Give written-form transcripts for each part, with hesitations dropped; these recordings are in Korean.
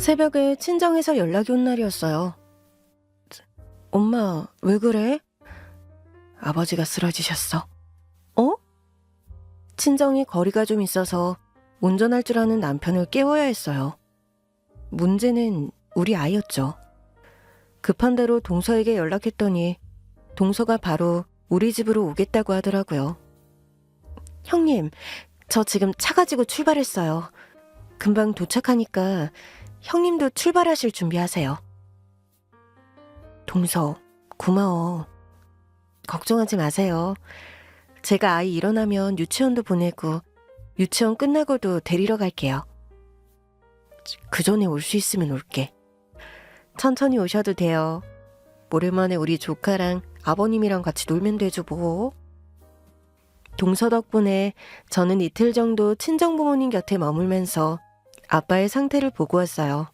새벽에 친정에서 연락이 온 날이었어요. 엄마, 왜 그래? 아버지가 쓰러지셨어. 어? 친정이 거리가 좀 있어서 운전할 줄 아는 남편을 깨워야 했어요. 문제는 우리 아이였죠. 급한 대로 동서에게 연락했더니 동서가 바로 우리 집으로 오겠다고 하더라고요. 형님, 저 지금 차 가지고 출발했어요. 금방 도착하니까 형님도 출발하실 준비하세요. 동서, 고마워. 걱정하지 마세요. 제가 아이 일어나면 유치원도 보내고 유치원 끝나고도 데리러 갈게요. 그 전에 올 수 있으면 올게. 천천히 오셔도 돼요. 오랜만에 우리 조카랑 아버님이랑 같이 놀면 되죠, 뭐. 동서 덕분에 저는 이틀 정도 친정 부모님 곁에 머물면서 아빠의 상태를 보고 왔어요.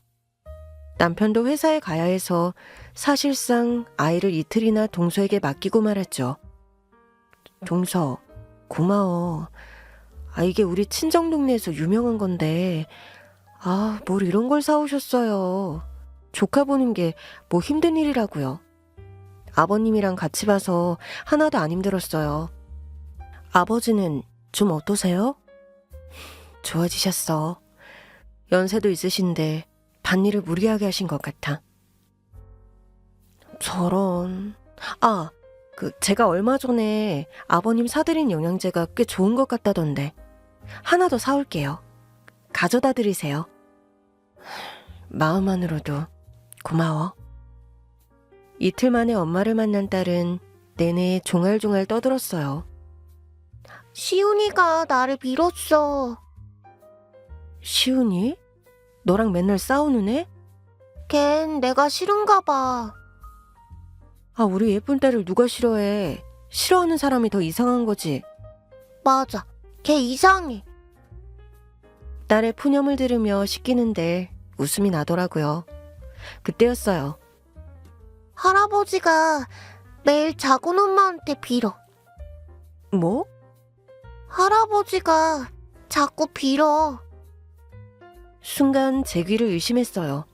남편도 회사에 가야 해서 사실상 아이를 이틀이나 동서에게 맡기고 말았죠. 동서, 고마워. 이게 우리 친정 동네에서 유명한 건데, 뭘 이런 걸 사오셨어요. 조카 보는 게 뭐 힘든 일이라고요. 아버님이랑 같이 봐서 하나도 안 힘들었어요. 아버지는 좀 어떠세요? 좋아지셨어. 연세도 있으신데 밭일을 무리하게 하신 것 같아. 저런. 제가 얼마 전에 아버님 사드린 영양제가 꽤 좋은 것 같다던데 하나 더 사올게요. 가져다 드리세요. 마음만으로도 고마워. 이틀 만에 엄마를 만난 딸은 내내 종알종알 떠들었어요. 시훈이가 나를 밀었어. 시훈이? 너랑 맨날 싸우는 애? 걘 내가 싫은가 봐. 우리 예쁜 딸을 누가 싫어해. 싫어하는 사람이 더 이상한 거지. 맞아. 걔 이상해. 딸의 푸념을 들으며 시키는데 웃음이 나더라고요. 그때였어요. 할아버지가 매일 작은 엄마한테 빌어. 뭐? 할아버지가 자꾸 빌어. 순간 제 귀를 의심했어요.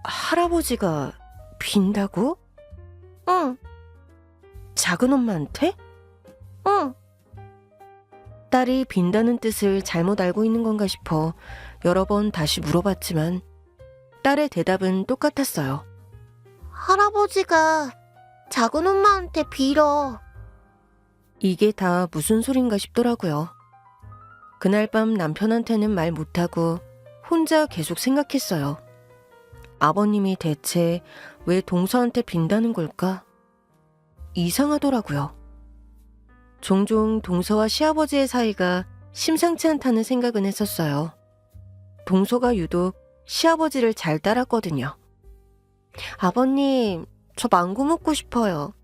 할아버지가 빈다고? 응. 작은 엄마한테? 응. 딸이 빈다는 뜻을 잘못 알고 있는 건가 싶어 여러 번 다시 물어봤지만 딸의 대답은 똑같았어요. 할아버지가 작은 엄마한테 빌어. 이게 다 무슨 소린가 싶더라고요. 그날 밤 남편한테는 말 못하고 혼자 계속 생각했어요. 아버님이 대체 왜 동서한테 빈다는 걸까? 이상하더라고요. 종종 동서와 시아버지의 사이가 심상치 않다는 생각은 했었어요. 동서가 유독 시아버지를 잘 따랐거든요. 아버님, 저 망고 먹고 싶어요.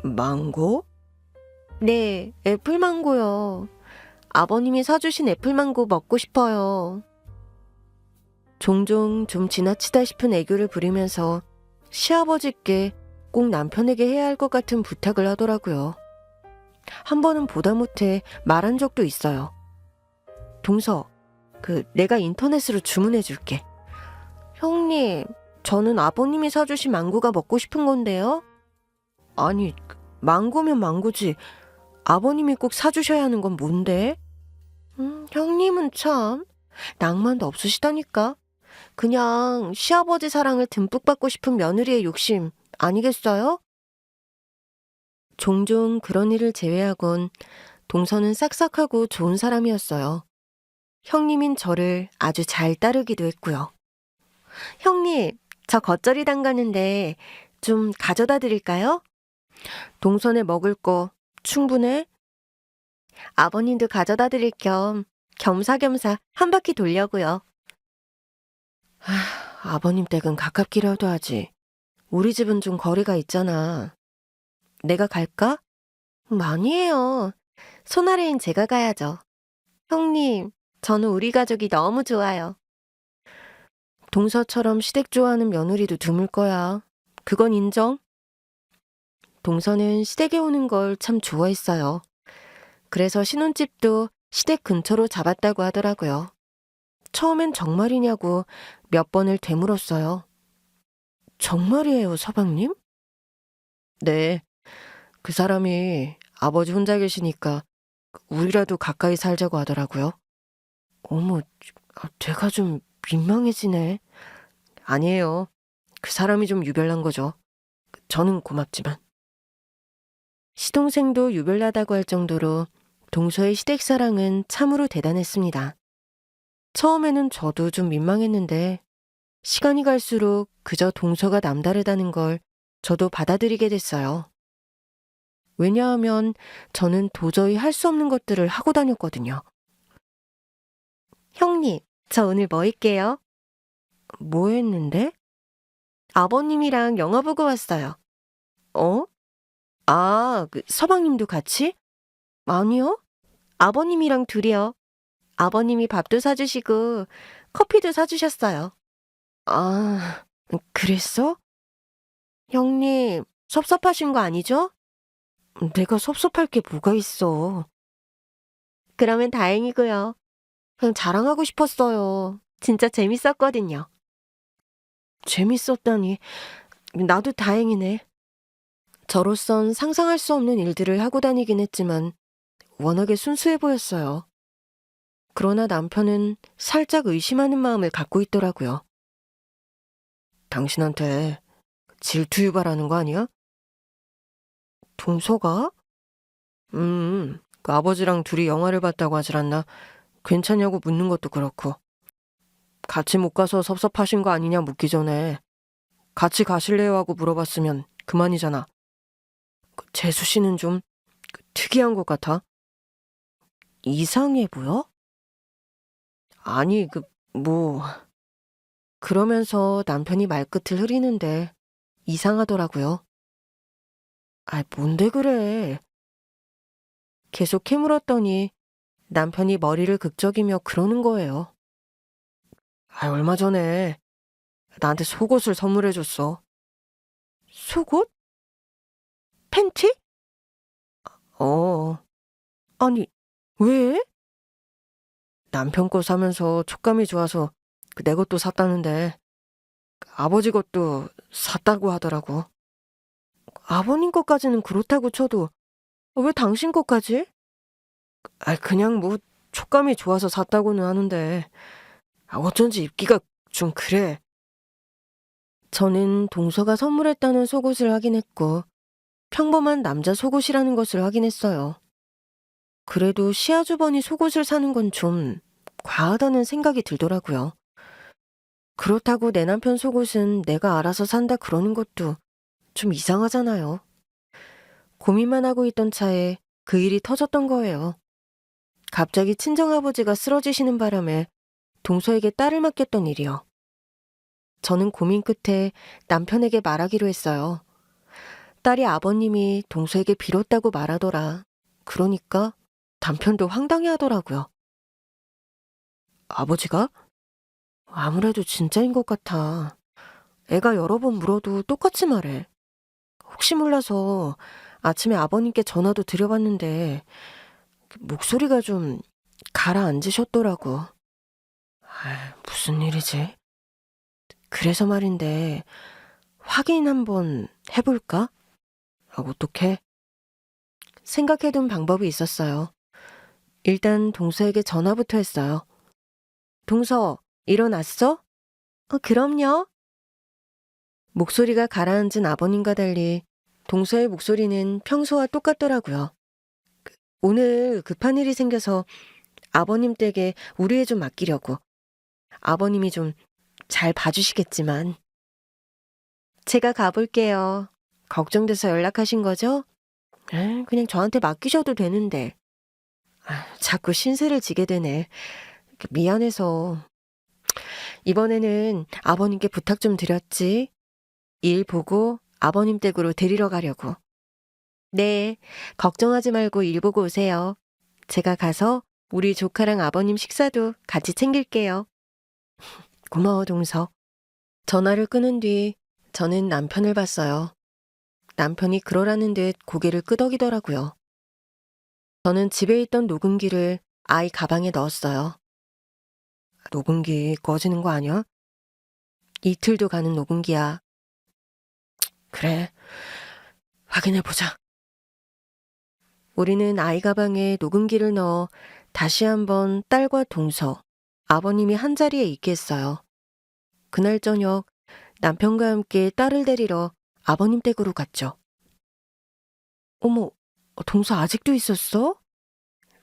망고? 네, 애플망고요. 아버님이 사주신 애플망고 먹고 싶어요. 종종 좀 지나치다 싶은 애교를 부리면서 시아버지께 꼭 남편에게 해야 할 것 같은 부탁을 하더라고요. 한 번은 보다 못해 말한 적도 있어요. 동서, 내가 인터넷으로 주문해 줄게. 형님, 저는 아버님이 사주신 망고가 먹고 싶은 건데요. 아니, 망고면 망고지. 아버님이 꼭 사주셔야 하는 건 뭔데? 형님은 참 낭만도 없으시다니까. 그냥 시아버지 사랑을 듬뿍 받고 싶은 며느리의 욕심 아니겠어요? 종종 그런 일을 제외하곤 동서는 싹싹하고 좋은 사람이었어요. 형님인 저를 아주 잘 따르기도 했고요. 형님, 저 겉절이 담가는데 좀 가져다 드릴까요? 동선에 먹을 거 충분해? 아버님도 가져다 드릴 겸 겸사겸사 한 바퀴 돌려고요. 아버님 댁은 가깝기라도 하지. 우리 집은 좀 거리가 있잖아. 내가 갈까? 아니에요. 손아래인 제가 가야죠. 형님, 저는 우리 가족이 너무 좋아요. 동서처럼 시댁 좋아하는 며느리도 드물 거야. 그건 인정. 동서는 시댁에 오는 걸 참 좋아했어요. 그래서 신혼집도 시댁 근처로 잡았다고 하더라고요. 처음엔 정말이냐고 몇 번을 되물었어요. 정말이에요, 서방님? 네, 그 사람이 아버지 혼자 계시니까 우리라도 가까이 살자고 하더라고요. 어머, 제가 좀 민망해지네. 아니에요. 그 사람이 좀 유별난 거죠. 저는 고맙지만. 시동생도 유별나다고 할 정도로 동서의 시댁사랑은 참으로 대단했습니다. 처음에는 저도 좀 민망했는데 시간이 갈수록 그저 동서가 남다르다는 걸 저도 받아들이게 됐어요. 왜냐하면 저는 도저히 할 수 없는 것들을 하고 다녔거든요. 형님, 저 오늘 뭐 할게요? 뭐 했는데? 아버님이랑 영화 보고 왔어요. 어? 아, 그 서방님도 같이? 아니요. 아버님이랑 둘이요. 아버님이 밥도 사주시고 커피도 사주셨어요. 아, 그랬어? 형님, 섭섭하신 거 아니죠? 내가 섭섭할 게 뭐가 있어. 그러면 다행이고요. 그냥 자랑하고 싶었어요. 진짜 재밌었거든요. 재밌었다니. 나도 다행이네. 저로선 상상할 수 없는 일들을 하고 다니긴 했지만 워낙에 순수해 보였어요. 그러나 남편은 살짝 의심하는 마음을 갖고 있더라고요. 당신한테 질투 유발하는 거 아니야? 동서가? 그 아버지랑 둘이 영화를 봤다고 하질 않나? 괜찮냐고 묻는 것도 그렇고. 같이 못 가서 섭섭하신 거 아니냐 묻기 전에 같이 가실래요 하고 물어봤으면 그만이잖아. 재수 씨는 좀 특이한 것 같아. 이상해 보여? 아니, 뭐. 그러면서 남편이 말끝을 흐리는데 이상하더라고요. 뭔데 그래. 계속 캐물었더니 남편이 머리를 극적이며 그러는 거예요. 얼마 전에 나한테 속옷을 선물해줬어. 속옷? 팬티? 어. 아니, 왜? 남편 거 사면서 촉감이 좋아서 내 것도 샀다는데 아버지 것도 샀다고 하더라고. 아버님 것까지는 그렇다고 쳐도 왜 당신 것까지? 그냥 뭐 촉감이 좋아서 샀다고는 하는데 어쩐지 입기가 좀 그래. 저는 동서가 선물했다는 속옷을 확인했고 평범한 남자 속옷이라는 것을 확인했어요. 그래도 시아주버니 속옷을 사는 건 좀 과하다는 생각이 들더라고요. 그렇다고 내 남편 속옷은 내가 알아서 산다 그러는 것도 좀 이상하잖아요. 고민만 하고 있던 차에 그 일이 터졌던 거예요. 갑자기 친정아버지가 쓰러지시는 바람에 동서에게 딸을 맡겼던 일이요. 저는 고민 끝에 남편에게 말하기로 했어요. 딸이 아버님이 동서에게 빌었다고 말하더라. 그러니까 남편도 황당해 하더라고요. 아버지가? 아무래도 진짜인 것 같아. 애가 여러 번 물어도 똑같이 말해. 혹시 몰라서 아침에 아버님께 전화도 드려봤는데 목소리가 좀 가라앉으셨더라고. 무슨 일이지? 그래서 말인데 확인 한번 해볼까? 어떡해? 생각해둔 방법이 있었어요. 일단 동서에게 전화부터 했어요. 동서, 일어났어? 그럼요. 목소리가 가라앉은 아버님과 달리 동서의 목소리는 평소와 똑같더라고요. 오늘 급한 일이 생겨서 아버님 댁에 우리 애 좀 맡기려고. 아버님이 좀 잘 봐주시겠지만. 제가 가볼게요. 걱정돼서 연락하신 거죠? 그냥 저한테 맡기셔도 되는데. 자꾸 신세를 지게 되네. 미안해서. 이번에는 아버님께 부탁 좀 드렸지. 일 보고 아버님 댁으로 데리러 가려고. 네, 걱정하지 말고 일 보고 오세요. 제가 가서 우리 조카랑 아버님 식사도 같이 챙길게요. 고마워, 동서. 전화를 끊은 뒤 저는 남편을 봤어요. 남편이 그러라는 듯 고개를 끄덕이더라고요. 저는 집에 있던 녹음기를 아이 가방에 넣었어요. 녹음기 꺼지는 거 아니야? 이틀도 가는 녹음기야. 그래, 확인해보자. 우리는 아이 가방에 녹음기를 넣어 다시 한번 딸과 동서, 아버님이 한자리에 있게 했어요. 그날 저녁 남편과 함께 딸을 데리러 아버님 댁으로 갔죠. 어머, 동서 아직도 있었어?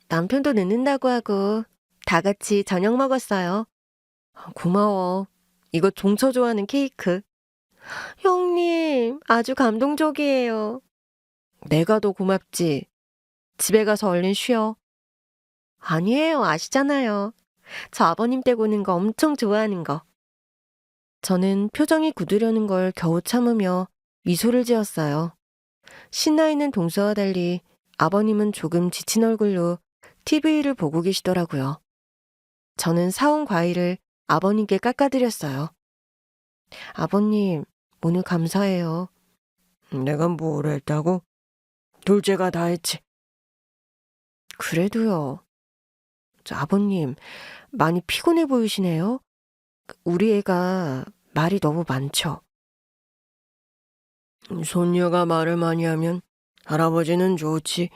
남편도 늦는다고 하고 다 같이 저녁 먹었어요. 고마워. 이거 동서 좋아하는 케이크. 형님, 아주 감동적이에요. 내가 더 고맙지. 집에 가서 얼른 쉬어. 아니에요, 아시잖아요. 저 아버님 댁 오는 거 엄청 좋아하는 거. 저는 표정이 굳으려는 걸 겨우 참으며 미소를 지었어요. 신나 있는 동서와 달리 아버님은 조금 지친 얼굴로 TV를 보고 계시더라고요. 저는 사온 과일을 아버님께 깎아드렸어요. 아버님, 오늘 감사해요. 내가 뭘 했다고? 둘째가 다 했지. 그래도요. 아버님, 많이 피곤해 보이시네요. 우리 애가 말이 너무 많죠. 손녀가 말을 많이 하면 할아버지는 좋지.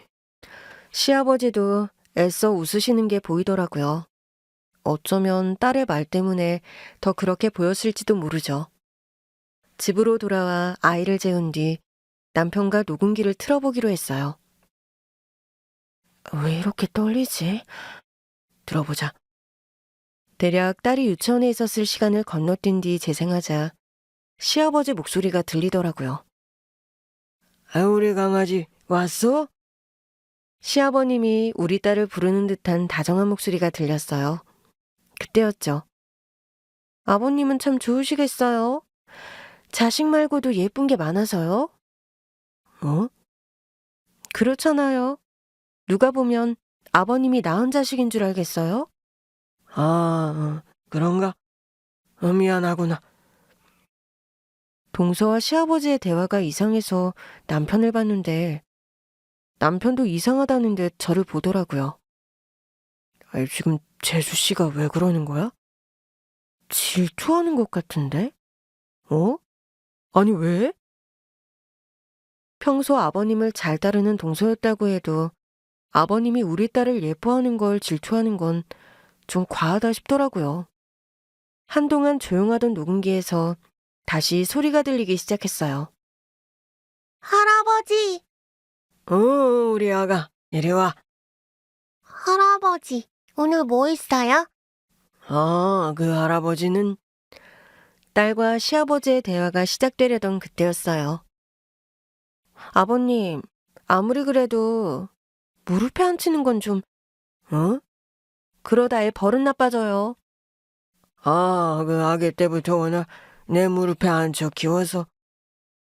시아버지도 애써 웃으시는 게 보이더라고요. 어쩌면 딸의 말 때문에 더 그렇게 보였을지도 모르죠. 집으로 돌아와 아이를 재운 뒤 남편과 녹음기를 틀어보기로 했어요. 왜 이렇게 떨리지? 들어보자. 대략 딸이 유치원에 있었을 시간을 건너뛴 뒤 재생하자 시아버지 목소리가 들리더라고요. 우리 강아지 왔어? 시아버님이 우리 딸을 부르는 듯한 다정한 목소리가 들렸어요. 그때였죠. 아버님은 참 좋으시겠어요. 자식 말고도 예쁜 게 많아서요. 어? 그렇잖아요. 누가 보면 아버님이 낳은 자식인 줄 알겠어요? 그런가? 미안하구나. 동서와 시아버지의 대화가 이상해서 남편을 봤는데 남편도 이상하다는 듯 저를 보더라고요. 지금 재수 씨가 왜 그러는 거야? 질투하는 것 같은데? 아니 왜? 평소 아버님을 잘 따르는 동서였다고 해도 아버님이 우리 딸을 예뻐하는 걸 질투하는 건 좀 과하다 싶더라고요. 한동안 조용하던 녹음기에서 다시 소리가 들리기 시작했어요. 할아버지, 우리 아가, 이리 와. 할아버지, 오늘 뭐 있어요? 그 할아버지는 딸과 시아버지의 대화가 시작되려던 그때였어요. 아버님, 아무리 그래도 무릎에 앉히는 건 좀, 그러다 애 버릇 나빠져요. 그 아기 때부터 워낙 내 무릎에 앉혀 키워서.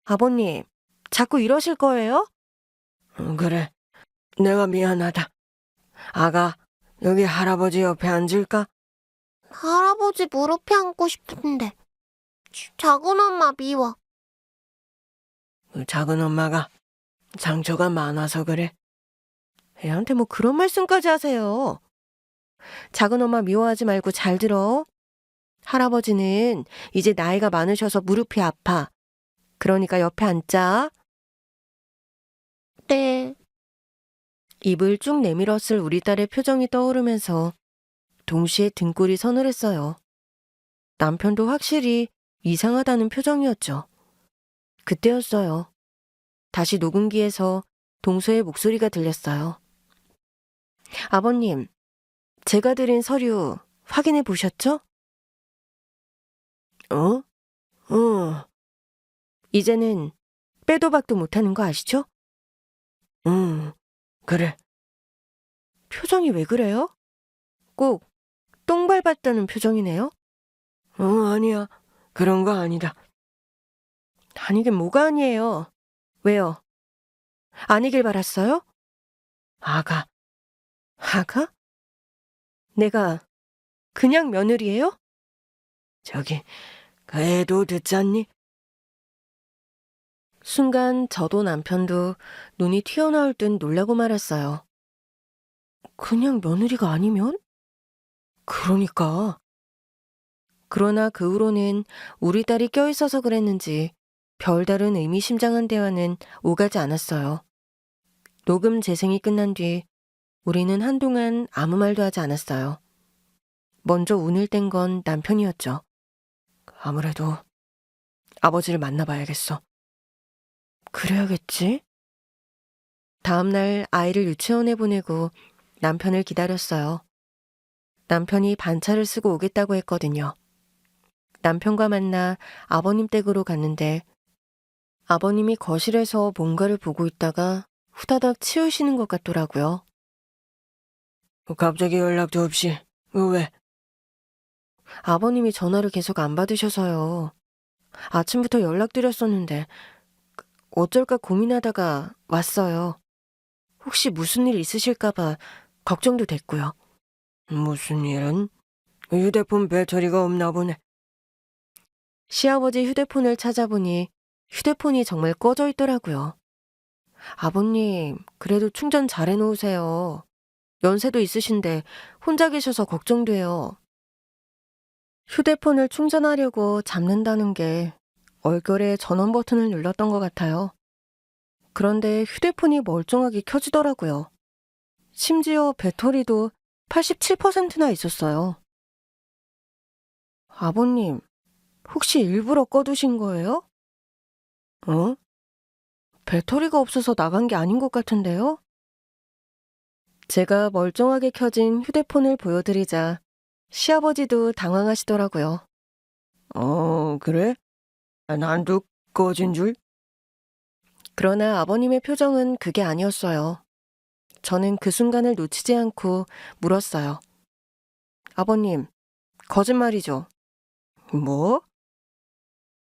아버님, 자꾸 이러실 거예요? 그래, 내가 미안하다. 아가, 여기 할아버지 옆에 앉을까? 할아버지 무릎에 앉고 싶은데. 작은 엄마 미워. 작은 엄마가 상처가 많아서 그래. 애한테 뭐 그런 말씀까지 하세요. 작은 엄마 미워하지 말고 잘 들어. 할아버지는 이제 나이가 많으셔서 무릎이 아파. 그러니까 옆에 앉자. 네. 입을 쭉 내밀었을 우리 딸의 표정이 떠오르면서 동시에 등골이 서늘했어요. 남편도 확실히 이상하다는 표정이었죠. 그때였어요. 다시 녹음기에서 동서의 목소리가 들렸어요. 아버님, 제가 드린 서류 확인해 보셨죠? 이제는 빼도 박도 못하는 거 아시죠? 그래. 표정이 왜 그래요? 꼭 똥 밟았다는 표정이네요? 아니야. 그런 거 아니다. 아니긴 뭐가 아니에요. 왜요? 아니길 바랐어요? 아가. 아가? 내가 그냥 며느리예요? 저기, 그 애도 듣잖니? 순간 저도 남편도 눈이 튀어나올 듯 놀라고 말았어요. 그냥 며느리가 아니면? 그러니까 그러나 그 후로는 우리 딸이 껴있어서 그랬는지 별다른 의미심장한 대화는 오가지 않았어요. 녹음 재생이 끝난 뒤 우리는 한동안 아무 말도 하지 않았어요. 먼저 운을 뗀 건 남편이었죠. 아무래도 아버지를 만나봐야겠어. 그래야겠지? 다음날 아이를 유치원에 보내고 남편을 기다렸어요. 남편이 반차를 쓰고 오겠다고 했거든요. 남편과 만나 아버님 댁으로 갔는데 아버님이 거실에서 뭔가를 보고 있다가 후다닥 치우시는 것 같더라고요. 갑자기 연락도 없이 왜? 아버님이 전화를 계속 안 받으셔서요. 아침부터 연락드렸었는데 어쩔까 고민하다가 왔어요. 혹시 무슨 일 있으실까봐 걱정도 됐고요. 무슨 일은? 휴대폰 배터리가 없나 보네. 시아버지 휴대폰을 찾아보니 휴대폰이 정말 꺼져 있더라고요. 아버님, 그래도 충전 잘 해놓으세요. 연세도 있으신데 혼자 계셔서 걱정돼요. 휴대폰을 충전하려고 잡는다는 게 얼결에 전원 버튼을 눌렀던 것 같아요. 그런데 휴대폰이 멀쩡하게 켜지더라고요. 심지어 배터리도 87%나 있었어요. 아버님, 혹시 일부러 꺼두신 거예요? 어? 배터리가 없어서 나간 게 아닌 것 같은데요? 제가 멀쩡하게 켜진 휴대폰을 보여드리자 시아버지도 당황하시더라고요. 그래? 난도 꺼진 줄? 그러나 아버님의 표정은 그게 아니었어요. 저는 그 순간을 놓치지 않고 물었어요. 아버님, 거짓말이죠? 뭐?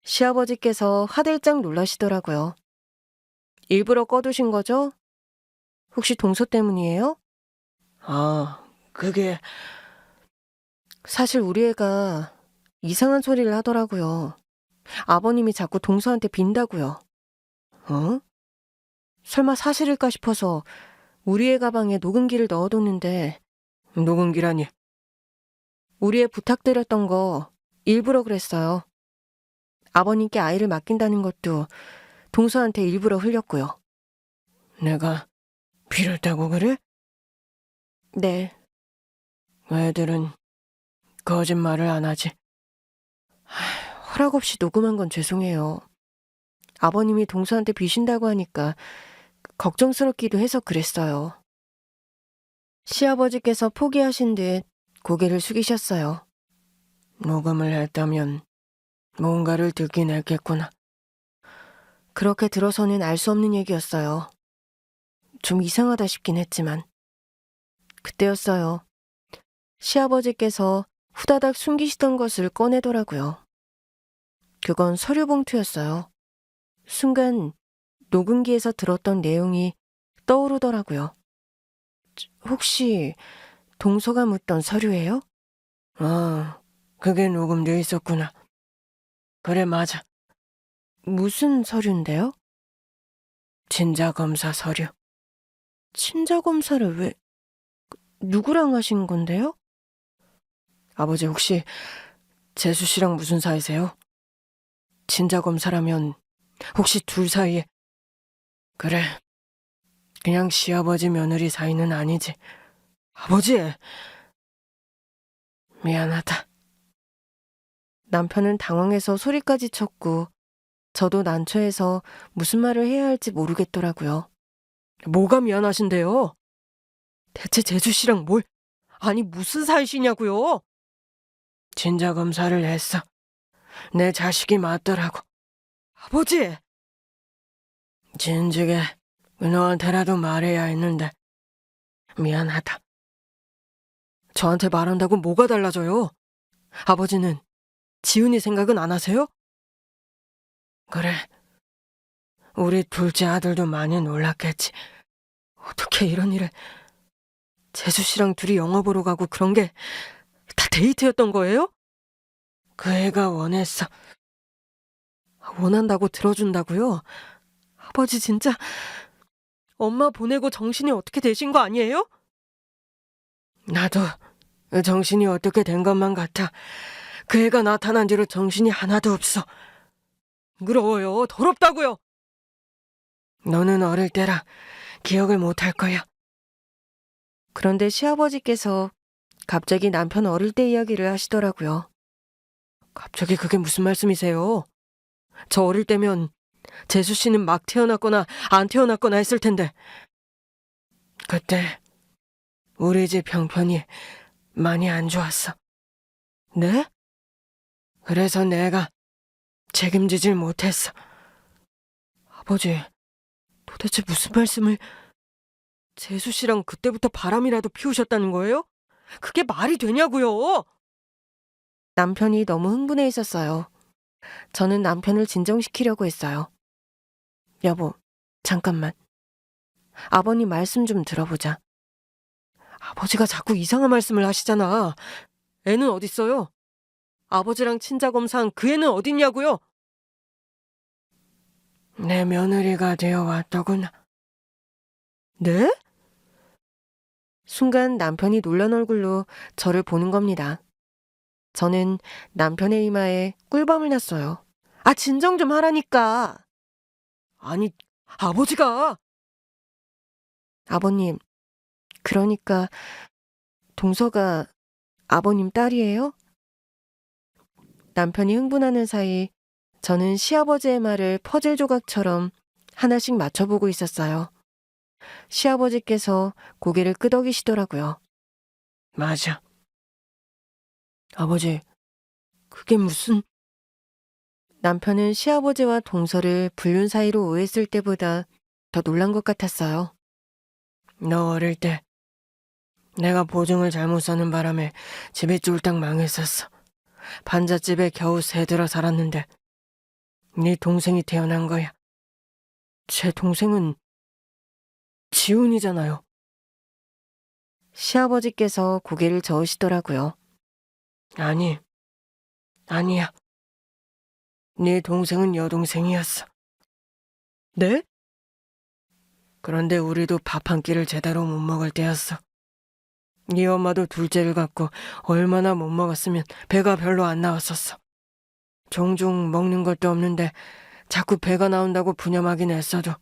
시아버지께서 화들짝 놀라시더라고요. 일부러 꺼두신 거죠? 혹시 동서 때문이에요? 그게... 사실 우리 애가 이상한 소리를 하더라고요. 아버님이 자꾸 동서한테 빈다고요. 어? 설마 사실일까 싶어서 우리 애 가방에 녹음기를 넣어뒀는데 녹음기라니? 우리 애 부탁드렸던 거 일부러 그랬어요. 아버님께 아이를 맡긴다는 것도 동서한테 일부러 흘렸고요. 내가 빌었다고 그래? 네. 애들은 거짓말을 안 하지. 허락 없이 녹음한 건 죄송해요. 아버님이 동서한테 비신다고 하니까 걱정스럽기도 해서 그랬어요. 시아버지께서 포기하신 듯 고개를 숙이셨어요. 녹음을 했다면 뭔가를 듣긴 했겠구나. 그렇게 들어서는 알 수 없는 얘기였어요. 좀 이상하다 싶긴 했지만. 그때였어요. 시아버지께서 후다닥 숨기시던 것을 꺼내더라고요. 그건 서류 봉투였어요. 순간 녹음기에서 들었던 내용이 떠오르더라고요. 혹시 동서가 묻던 서류예요? 그게 녹음돼 있었구나. 그래, 맞아. 무슨 서류인데요? 친자검사 서류. 친자검사를 왜... 누구랑 하신 건데요? 아버지 혹시 재수 씨랑 무슨 사이세요? 친자검사라면 혹시 둘 사이에... 그래, 그냥 시아버지 며느리 사이는 아니지. 아버지! 미안하다. 남편은 당황해서 소리까지 쳤고 저도 난처해서 무슨 말을 해야 할지 모르겠더라고요. 뭐가 미안하신데요? 대체 재수 씨랑 뭘... 아니 무슨 사이시냐고요? 친자검사를 했어. 내 자식이 맞더라고. 아버지! 진즉에 너한테라도 말해야 했는데 미안하다. 저한테 말한다고 뭐가 달라져요? 아버지는 지훈이 생각은 안 하세요? 그래. 우리 둘째 아들도 많이 놀랐겠지. 어떻게 이런 일을... 재수 씨랑 둘이 영화 보러 가고 그런 게 다 데이트였던 거예요? 그 애가 원했어. 원한다고 들어준다고요? 아버지 진짜 엄마 보내고 정신이 어떻게 되신 거 아니에요? 나도 정신이 어떻게 된 것만 같아. 그 애가 나타난 뒤로 정신이 하나도 없어. 징그러워요. 더럽다고요. 너는 어릴 때라 기억을 못할 거야. 그런데 시아버지께서 갑자기 남편 어릴 때 이야기를 하시더라고요. 갑자기 그게 무슨 말씀이세요? 저 어릴 때면 재수 씨는 막 태어났거나 안 태어났거나 했을 텐데. 그때 우리 집 형편이 많이 안 좋았어. 네? 그래서 내가 책임지질 못했어. 아버지, 도대체 무슨 말씀을... 재수 씨랑 그때부터 바람이라도 피우셨다는 거예요? 그게 말이 되냐고요? 남편이 너무 흥분해 있었어요. 저는 남편을 진정시키려고 했어요. 여보, 잠깐만. 아버님 말씀 좀 들어보자. 아버지가 자꾸 이상한 말씀을 하시잖아. 애는 어딨어요? 아버지랑 친자 검사한 그 애는 어딨냐고요? 내 며느리가 되어 왔더구나. 네? 순간 남편이 놀란 얼굴로 저를 보는 겁니다. 저는 남편의 이마에 꿀밤을 놨어요. 아, 진정 좀 하라니까. 아니, 아버지가... 아버님, 그러니까 동서가 아버님 딸이에요? 남편이 흥분하는 사이 저는 시아버지의 말을 퍼즐 조각처럼 하나씩 맞춰보고 있었어요. 시아버지께서 고개를 끄덕이시더라고요. 맞아. 아버지, 그게 무슨... 남편은 시아버지와 동서를 불륜 사이로 오해했을 때보다 더 놀란 것 같았어요. 너 어릴 때 내가 보증을 잘못 서는 바람에 집이 쫄딱 망했었어. 반잣집에 겨우 새들어 살았는데 네 동생이 태어난 거야. 제 동생은 지훈이잖아요. 시아버지께서 고개를 저으시더라고요. 아니야. 네 동생은 여동생이었어. 네? 그런데 우리도 밥 한 끼를 제대로 못 먹을 때였어. 네 엄마도 둘째를 갖고 얼마나 못 먹었으면 배가 별로 안 나왔었어. 종종 먹는 것도 없는데 자꾸 배가 나온다고 분염하긴 했어도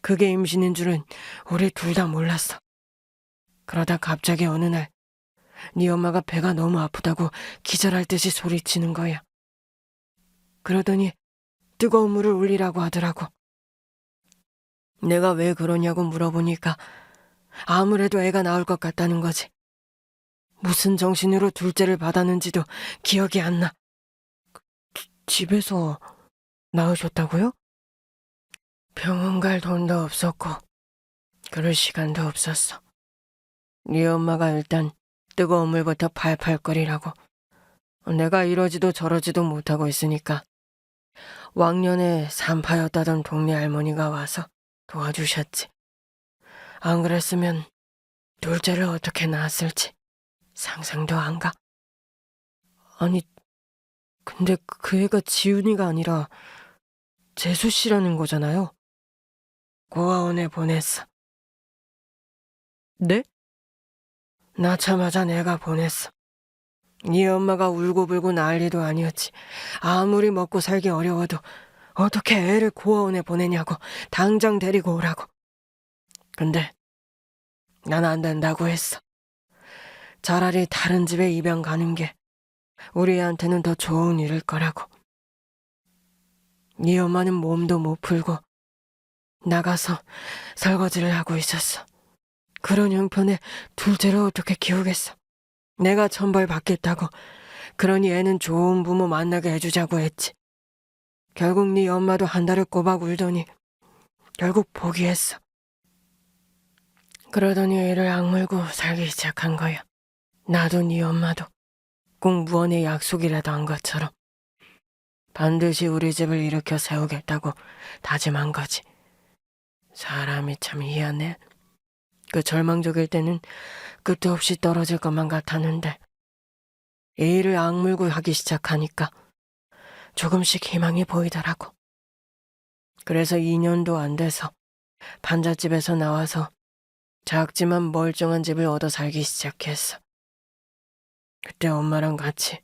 그게 임신인 줄은 우리 둘 다 몰랐어. 그러다 갑자기 어느 날 네 엄마가 배가 너무 아프다고 기절할 듯이 소리치는 거야. 그러더니 뜨거운 물을 올리라고 하더라고. 내가 왜 그러냐고 물어보니까 아무래도 애가 나올 것 같다는 거지. 무슨 정신으로 둘째를 받았는지도 기억이 안 나. 집에서 낳으셨다고요? 병원 갈 돈도 없었고 그럴 시간도 없었어. 네 엄마가 일단 뜨거운 물부터 팔팔 끓이라고. 내가 이러지도 저러지도 못하고 있으니까 왕년에 산파였다던 동네 할머니가 와서 도와주셨지. 안 그랬으면 둘째를 어떻게 낳았을지 상상도 안 가. 아니, 근데 그 애가 지훈이가 아니라 재수 씨라는 거잖아요. 고아원에 보냈어. 네? 낳자마자 내가 보냈어. 네 엄마가 울고불고 난리도 아니었지. 아무리 먹고 살기 어려워도 어떻게 애를 고아원에 보내냐고 당장 데리고 오라고. 근데 난 안 된다고 했어. 차라리 다른 집에 입양 가는 게 우리한테는 더 좋은 일일 거라고. 네 엄마는 몸도 못 풀고 나가서 설거지를 하고 있었어. 그런 형편에 둘째를 어떻게 키우겠어. 내가 천벌 받겠다고. 그러니 애는 좋은 부모 만나게 해주자고 했지. 결국 네 엄마도 한 달을 꼬박 울더니 결국 포기했어. 그러더니 애를 악물고 살기 시작한 거야. 나도 네 엄마도 꼭 무언의 약속이라도 한 것처럼 반드시 우리 집을 일으켜 세우겠다고 다짐한 거지. 사람이 참 희한해. 그 절망적일 때는 끝도 없이 떨어질 것만 같았는데 이 일을 악물고 하기 시작하니까 조금씩 희망이 보이더라고. 그래서 2년도 안 돼서 반잣집에서 나와서 작지만 멀쩡한 집을 얻어 살기 시작했어. 그때 엄마랑 같이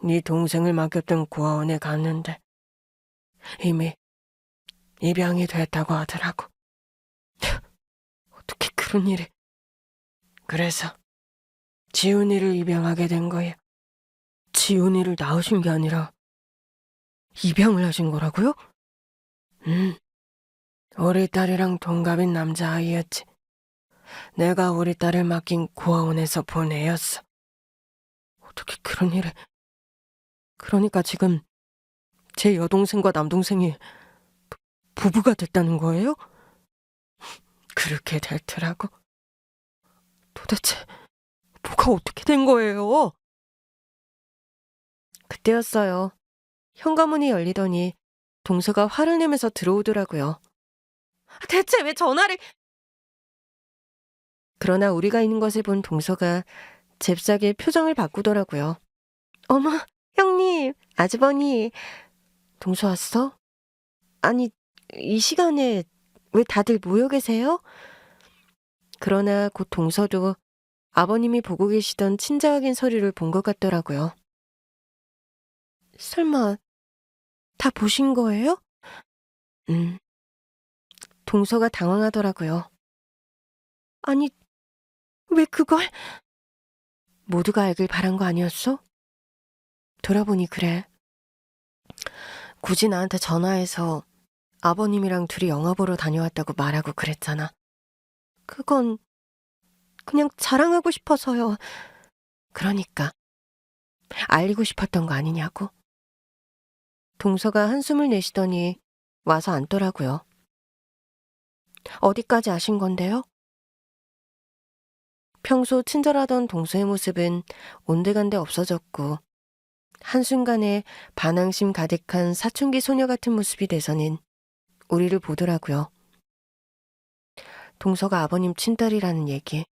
네 동생을 맡겼던 고아원에 갔는데 이미 입양이 됐다고 하더라고. 어떻게 그런 일이. 그래서 지훈이를 입양하게 된 거야. 지훈이를 낳으신 게 아니라 입양을 하신 거라고요? 우리 딸이랑 동갑인 남자아이였지. 내가 우리 딸을 맡긴 고아원에서 본 애였어. 어떻게 그런 일을. 그러니까 지금 제 여동생과 남동생이 부부가 됐다는 거예요? 그렇게 됐더라고. 도대체 뭐가 어떻게 된 거예요? 그때였어요. 현관문이 열리더니 동서가 화를 내면서 들어오더라고요. 대체 왜 전화를. 그러나 우리가 있는 것을 본 동서가 잽싸게 표정을 바꾸더라고요. 어머, 형님, 아주버니, 동서 왔어? 아니, 이 시간에 왜 다들 모여 계세요? 그러나 곧 동서도 아버님이 보고 계시던 친자 확인 서류를 본 것 같더라고요. 설마 다 보신 거예요? 동서가 당황하더라고요. 아니, 왜 그걸. 모두가 알길 바란 거 아니었어? 돌아보니 그래. 굳이 나한테 전화해서 아버님이랑 둘이 영화 보러 다녀왔다고 말하고 그랬잖아. 그건 그냥 자랑하고 싶어서요. 그러니까 알리고 싶었던 거 아니냐고. 동서가 한숨을 내쉬더니 와서 앉더라고요. 어디까지 아신 건데요? 평소 친절하던 동서의 모습은 온데간데 없어졌고 한순간에 반항심 가득한 사춘기 소녀 같은 모습이 돼서는 우리를 보더라고요. 동서가 아버님 친딸이라는 얘기.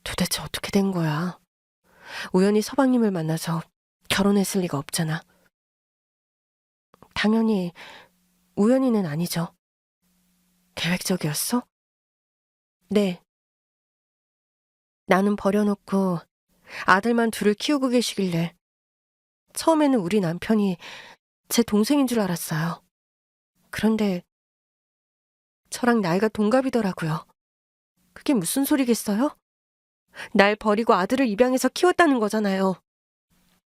도대체 어떻게 된 거야? 우연히 서방님을 만나서 결혼했을 리가 없잖아. 당연히 우연히는 아니죠. 계획적이었어? 네. 나는 버려놓고 아들만 둘을 키우고 계시길래 처음에는 우리 남편이 제 동생인 줄 알았어요. 그런데 저랑 나이가 동갑이더라고요. 그게 무슨 소리겠어요? 날 버리고 아들을 입양해서 키웠다는 거잖아요.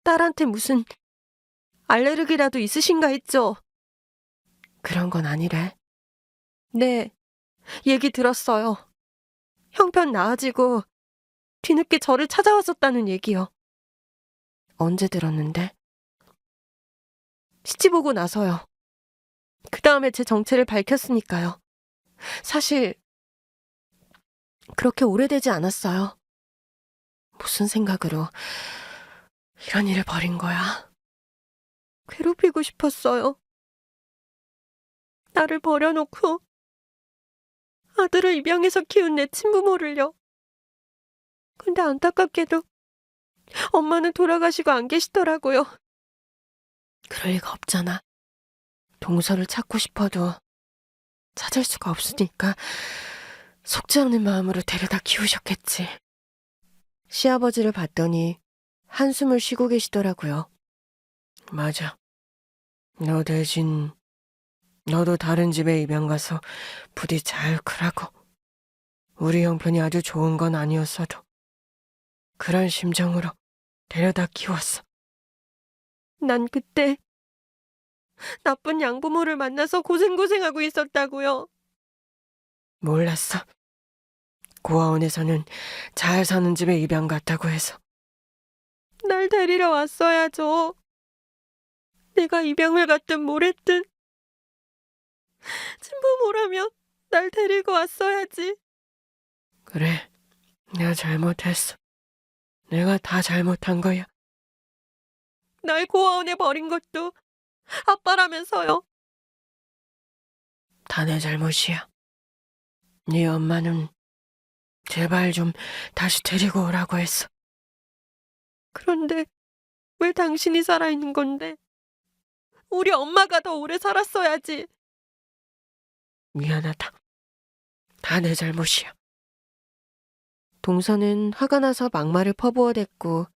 딸한테 무슨 알레르기라도 있으신가 했죠? 그런 건 아니래. 네, 얘기 들었어요. 형편 나아지고 뒤늦게 저를 찾아왔었다는 얘기요. 언제 들었는데? 시집 오고 나서요. 그 다음에 제 정체를 밝혔으니까요. 사실 그렇게 오래되지 않았어요. 무슨 생각으로 이런 일을 벌인 거야? 괴롭히고 싶었어요. 나를 버려놓고 아들을 입양해서 키운 내 친부모를요. 근데 안타깝게도 엄마는 돌아가시고 안 계시더라고요. 그럴 리가 없잖아. 동서를 찾고 싶어도 찾을 수가 없으니까 속지 않는 마음으로 데려다 키우셨겠지. 시아버지를 봤더니 한숨을 쉬고 계시더라고요. 맞아. 너 대신 너도 다른 집에 입양 가서 부디 잘 크라고. 우리 형편이 아주 좋은 건 아니었어도 그런 심정으로 데려다 키웠어. 난 그때 나쁜 양부모를 만나서 고생하고 있었다고요. 몰랐어. 고아원에서는 잘 사는 집에 입양 갔다고 해서. 날 데리러 왔어야죠. 내가 입양을 갔든 뭘 했든 친부모라면 날 데리고 왔어야지. 그래, 내가 잘못했어. 내가 다 잘못한 거야. 날 고아원에 버린 것도 아빠라면서요. 다 내 잘못이야. 네 엄마는 제발 좀 다시 데리고 오라고 했어. 그런데 왜 당신이 살아있는 건데? 우리 엄마가 더 오래 살았어야지. 미안하다. 다 내 잘못이야. 동서는 화가 나서 막말을 퍼부어댔고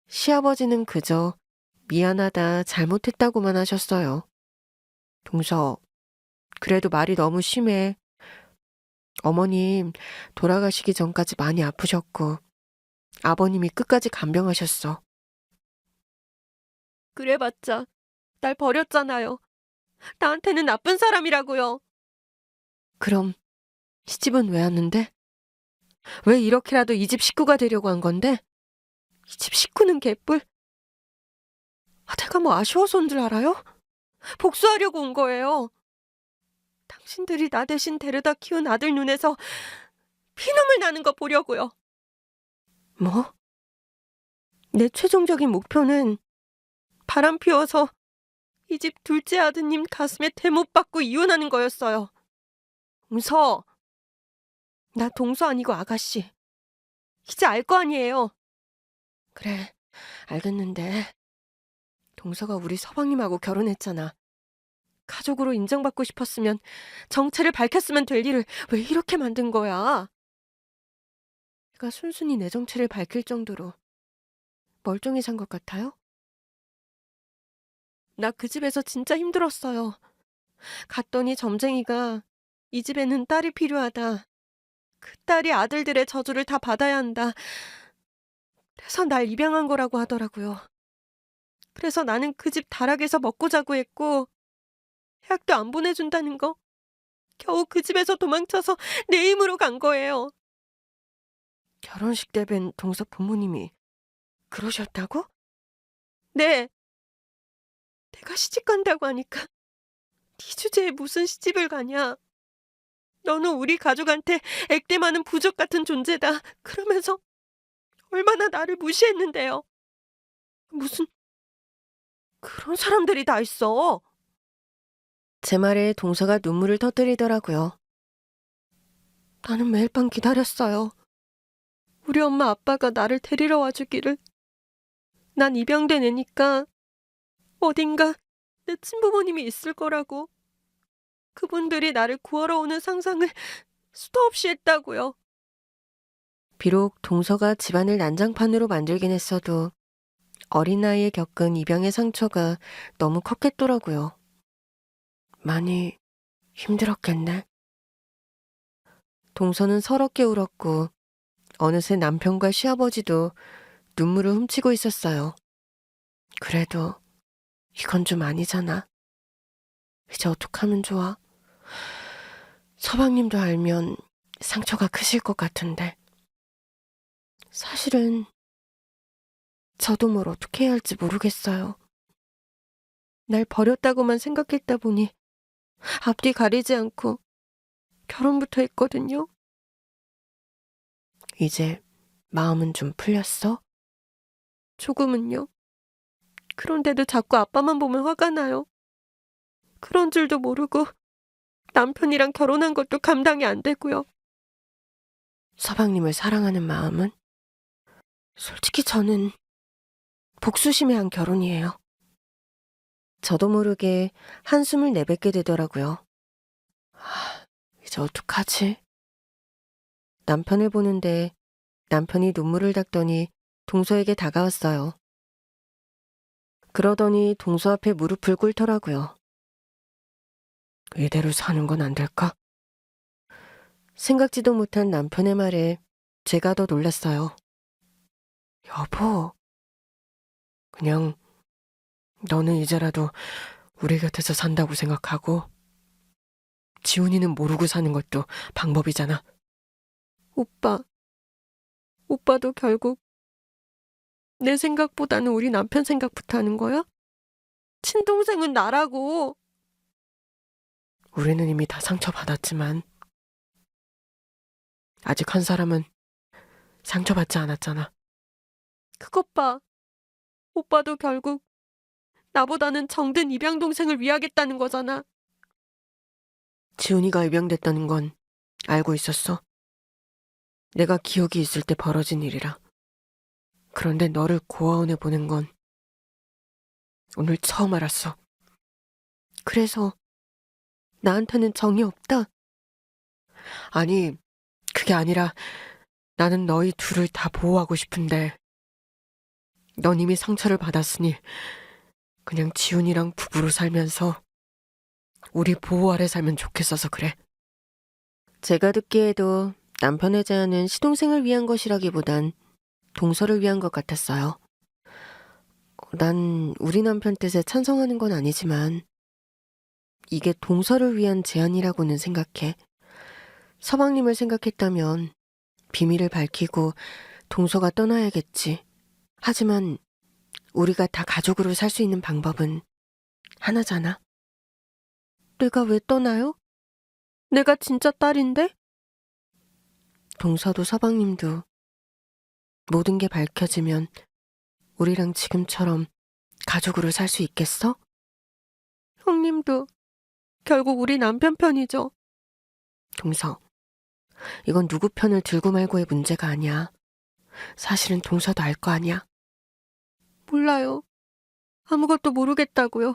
시아버지는 그저 미안하다, 잘못했다고만 하셨어요. 동서, 그래도 말이 너무 심해. 어머님 돌아가시기 전까지 많이 아프셨고 아버님이 끝까지 간병하셨어. 그래봤자 날 버렸잖아요. 나한테는 나쁜 사람이라고요. 그럼 시집은 왜 왔는데? 왜 이렇게라도 이 집 식구가 되려고 한 건데? 이 집 식구는 개뿔. 내가 뭐 아쉬워서 온 줄 알아요? 복수하려고 온 거예요. 당신들이 나 대신 데려다 키운 아들 눈에서 피눈물 나는 거 보려고요. 뭐? 내 최종적인 목표는 바람 피워서 이 집 둘째 아드님 가슴에 대못 박고 이혼하는 거였어요. 동서, 나 동서 아니고 아가씨. 이제 알 거 아니에요. 그래, 알겠는데 동서가 우리 서방님하고 결혼했잖아. 가족으로 인정받고 싶었으면 정체를 밝혔으면 될 일을 왜 이렇게 만든 거야? 내가 순순히 내 정체를 밝힐 정도로 멀쩡히 산 것 같아요? 나 그 집에서 진짜 힘들었어요. 갔더니 점쟁이가 이 집에는 딸이 필요하다. 그 딸이 아들들의 저주를 다 받아야 한다. 그래서 날 입양한 거라고 하더라고요. 그래서 나는 그 집 다락에서 먹고 자고 했고 대학도 안 보내준다는 거 겨우 그 집에서 도망쳐서 내 힘으로 간 거예요. 결혼식 때 뵌 동서 부모님이 그러셨다고? 네. 내가 시집 간다고 하니까 네 주제에 무슨 시집을 가냐. 너는 우리 가족한테 액대 많은 부족 같은 존재다. 그러면서 얼마나 나를 무시했는데요. 무슨 그런 사람들이 다 있어. 제 말에 동서가 눈물을 터뜨리더라고요. 나는 매일 밤 기다렸어요. 우리 엄마 아빠가 나를 데리러 와주기를. 난 입양된 애니까 어딘가 내 친부모님이 있을 거라고. 그분들이 나를 구하러 오는 상상을 수도 없이 했다고요. 비록 동서가 집안을 난장판으로 만들긴 했어도 어린 나이에 겪은 입양의 상처가 너무 컸겠더라고요. 많이 힘들었겠네. 동서는 서럽게 울었고 어느새 남편과 시아버지도 눈물을 훔치고 있었어요. 그래도 이건 좀 아니잖아. 이제 어떡하면 좋아? 서방님도 알면 상처가 크실 것 같은데. 사실은 저도 뭘 어떻게 해야 할지 모르겠어요. 날 버렸다고만 생각했다 보니 앞뒤 가리지 않고 결혼부터 했거든요. 이제 마음은 좀 풀렸어? 조금은요. 그런데도 자꾸 아빠만 보면 화가 나요. 그런 줄도 모르고 남편이랑 결혼한 것도 감당이 안 되고요. 서방님을 사랑하는 마음은? 솔직히 저는 복수심에 한 결혼이에요. 저도 모르게 한숨을 내뱉게 되더라고요. 이제 어떡하지? 남편을 보는데 남편이 눈물을 닦더니 동서에게 다가왔어요. 그러더니 동서 앞에 무릎을 꿇더라고요. 이대로 사는 건 안 될까? 생각지도 못한 남편의 말에 제가 더 놀랐어요. 여보, 그냥 너는 이제라도 우리 곁에서 산다고 생각하고 지훈이는 모르고 사는 것도 방법이잖아. 오빠도 결국 내 생각보다는 우리 남편 생각부터 하는 거야? 친동생은 나라고. 우리는 이미 다 상처받았지만 아직 한 사람은 상처받지 않았잖아. 그것 봐. 오빠도 결국 나보다는 정든 입양 동생을 위하겠다는 거잖아. 지훈이가 입양됐다는 건 알고 있었어. 내가 기억이 있을 때 벌어진 일이라. 그런데 너를 고아원에 보낸 건 오늘 처음 알았어. 그래서 나한테는 정이 없다? 아니, 그게 아니라 나는 너희 둘을 다 보호하고 싶은데 넌 이미 상처를 받았으니 그냥 지훈이랑 부부로 살면서 우리 보호 아래 살면 좋겠어서 그래. 제가 듣기에도 남편의 제안은 시동생을 위한 것이라기보단 동서를 위한 것 같았어요. 난 우리 남편 뜻에 찬성하는 건 아니지만 이게 동서를 위한 제안이라고는 생각해. 서방님을 생각했다면 비밀을 밝히고 동서가 떠나야겠지. 하지만 우리가 다 가족으로 살 수 있는 방법은 하나잖아. 내가 왜 떠나요? 내가 진짜 딸인데? 동서도 서방님도 모든 게 밝혀지면 우리랑 지금처럼 가족으로 살 수 있겠어? 형님도 결국 우리 남편 편이죠. 동서, 이건 누구 편을 들고 말고의 문제가 아니야. 사실은 동서도 알 거 아니야. 몰라요. 아무것도 모르겠다고요.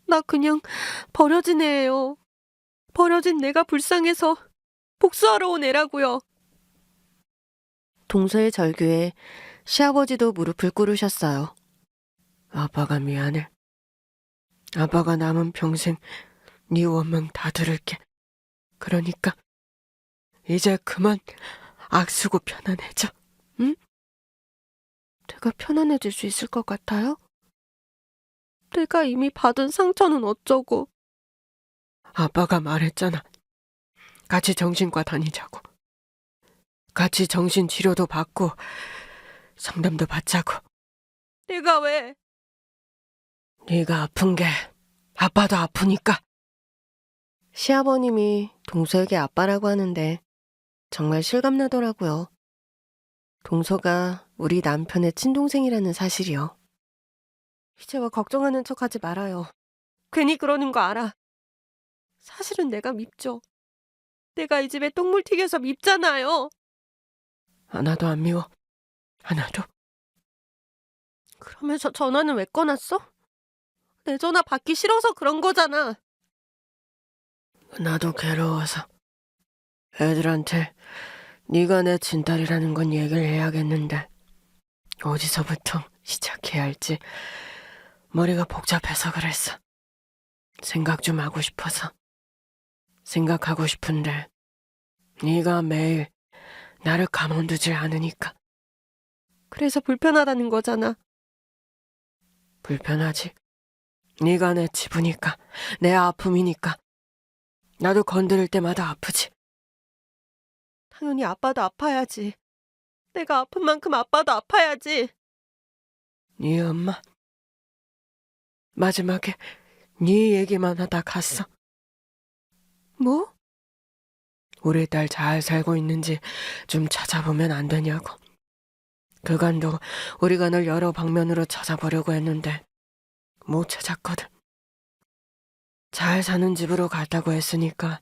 나 그냥 버려진 애예요. 버려진 내가 불쌍해서 복수하러 온 애라고요. 동서의 절규에 시아버지도 무릎을 꿇으셨어요. 아빠가 미안해. 아빠가 남은 평생 네 원망 다 들을게. 그러니까 이제 그만 악수고 편안해져. 응? 내가 편안해질 수 있을 것 같아요? 내가 이미 받은 상처는 어쩌고. 아빠가 말했잖아. 같이 정신과 다니자고. 같이 정신치료도 받고 상담도 받자고. 내가 왜? 네가 아픈 게 아빠도 아프니까. 시아버님이 동서에게 아빠라고 하는데 정말 실감나더라고요. 동서가 우리 남편의 친동생이라는 사실이요. 이제와 걱정하는 척하지 말아요. 괜히 그러는 거 알아. 사실은 내가 밉죠. 내가 이 집에 똥물 튀겨서 밉잖아요. 하나도 안 미워. 하나도. 그러면서 전화는 왜 꺼놨어? 내 전화 받기 싫어서 그런 거잖아. 나도 괴로워서. 애들한테 네가 내 친딸이라는 건 얘기를 해야겠는데 어디서부터 시작해야 할지 머리가 복잡해서 그랬어. 생각 좀 하고 싶어서. 생각하고 싶은데 네가 매일 나를 가만두질 않으니까. 그래서 불편하다는 거잖아. 불편하지. 네가 내 치부니까, 내 아픔이니까. 나도 건드릴 때마다 아프지. 당연히 아빠도 아파야지. 내가 아픈 만큼 아빠도 아파야지. 네 엄마. 마지막에 네 얘기만 하다 갔어. 뭐? 우리 딸 잘 살고 있는지 좀 찾아보면 안 되냐고. 그간도 우리가 널 여러 방면으로 찾아보려고 했는데 못 찾았거든. 잘 사는 집으로 갔다고 했으니까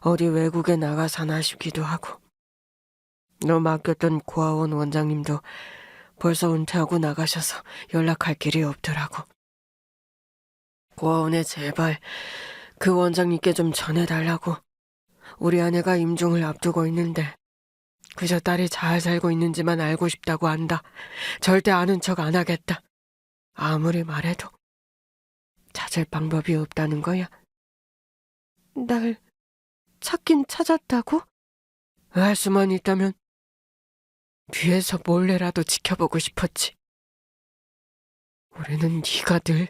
어디 외국에 나가 사나 싶기도 하고. 너 맡겼던 고아원 원장님도 벌써 은퇴하고 나가셔서 연락할 길이 없더라고. 고아원에 제발 그 원장님께 좀 전해달라고. 우리 아내가 임종을 앞두고 있는데 그저 딸이 잘 살고 있는지만 알고 싶다고 한다. 절대 아는 척 안 하겠다. 아무리 말해도 찾을 방법이 없다는 거야. 날 찾긴 찾았다고? 알 수만 있다면 뒤에서 몰래라도 지켜보고 싶었지. 우리는 네가 늘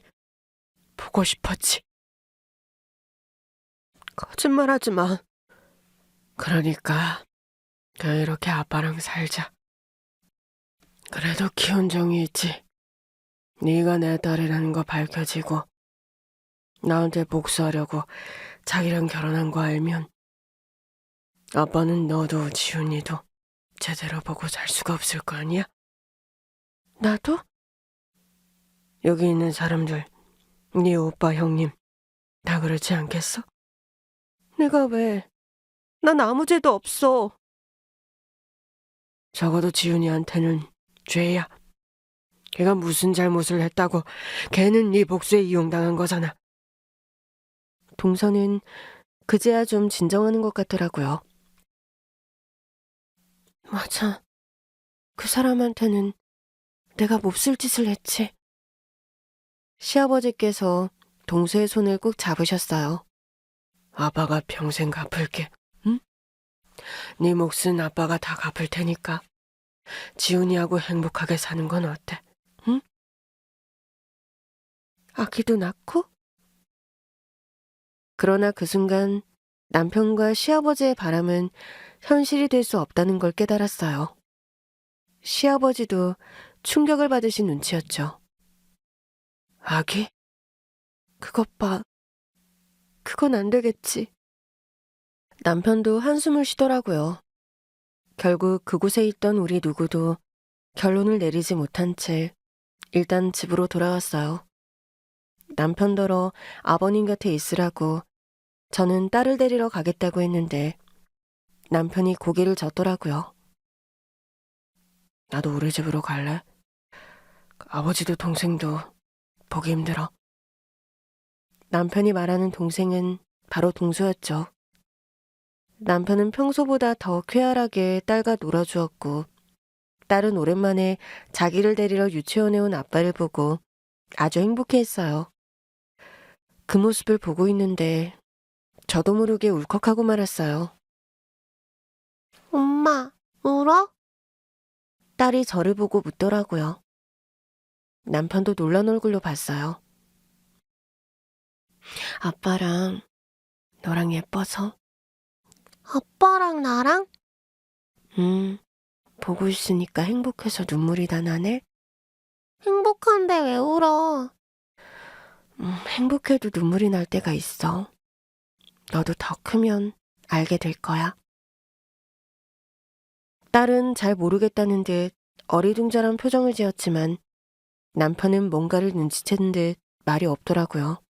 보고 싶었지. 거짓말하지 마. 그러니까 그냥 이렇게 아빠랑 살자. 그래도 키운 정이 있지. 네가 내 딸이라는 거 밝혀지고 나한테 복수하려고 자기랑 결혼한 거 알면 아빠는 너도 지훈이도 제대로 보고 살 수가 없을 거 아니야? 나도? 여기 있는 사람들, 네 오빠 형님 다 그렇지 않겠어? 내가 왜? 난 아무 죄도 없어. 적어도 지훈이한테는 죄야. 걔가 무슨 잘못을 했다고 걔는 네 복수에 이용당한 거잖아. 동서는 그제야 좀 진정하는 것 같더라고요. 맞아. 그 사람한테는 내가 몹쓸 짓을 했지. 시아버지께서 동서의 손을 꾹 잡으셨어요. 아빠가 평생 갚을게, 응? 네 몫은 아빠가 다 갚을 테니까 지훈이하고 행복하게 사는 건 어때, 응? 아기도 낳고? 그러나 그 순간 남편과 시아버지의 바람은 현실이 될 수 없다는 걸 깨달았어요. 시아버지도 충격을 받으신 눈치였죠. 아기? 그것 봐. 그건 안 되겠지. 남편도 한숨을 쉬더라고요. 결국 그곳에 있던 우리 누구도 결론을 내리지 못한 채 일단 집으로 돌아왔어요. 남편더러 아버님 곁에 있으라고 저는 딸을 데리러 가겠다고 했는데 남편이 고개를 젓더라고요. 나도 우리 집으로 갈래? 아버지도 동생도 보기 힘들어. 남편이 말하는 동생은 바로 동서였죠. 남편은 평소보다 더 쾌활하게 딸과 놀아주었고 딸은 오랜만에 자기를 데리러 유치원에 온 아빠를 보고 아주 행복해했어요. 그 모습을 보고 있는데 저도 모르게 울컥하고 말았어요. 엄마, 울어? 딸이 저를 보고 묻더라고요. 남편도 놀란 얼굴로 봤어요. 아빠랑 너랑 예뻐서? 아빠랑 나랑? 보고 있으니까 행복해서 눈물이 다 나네? 행복한데 왜 울어? 행복해도 눈물이 날 때가 있어. 너도 더 크면 알게 될 거야. 딸은 잘 모르겠다는 듯 어리둥절한 표정을 지었지만 남편은 뭔가를 눈치챈 듯 말이 없더라고요.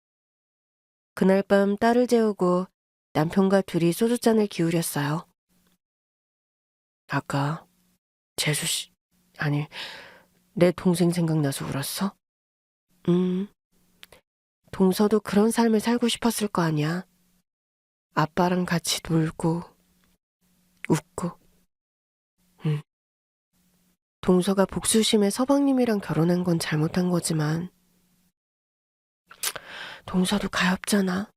그날 밤 딸을 재우고 남편과 둘이 소주잔을 기울였어요. 아까 재수씨, 아니 내 동생 생각나서 울었어? 동서도 그런 삶을 살고 싶었을 거 아니야. 아빠랑 같이 놀고 웃고. 동서가 복수심에 서방님이랑 결혼한 건 잘못한 거지만 동서도 가엾잖아.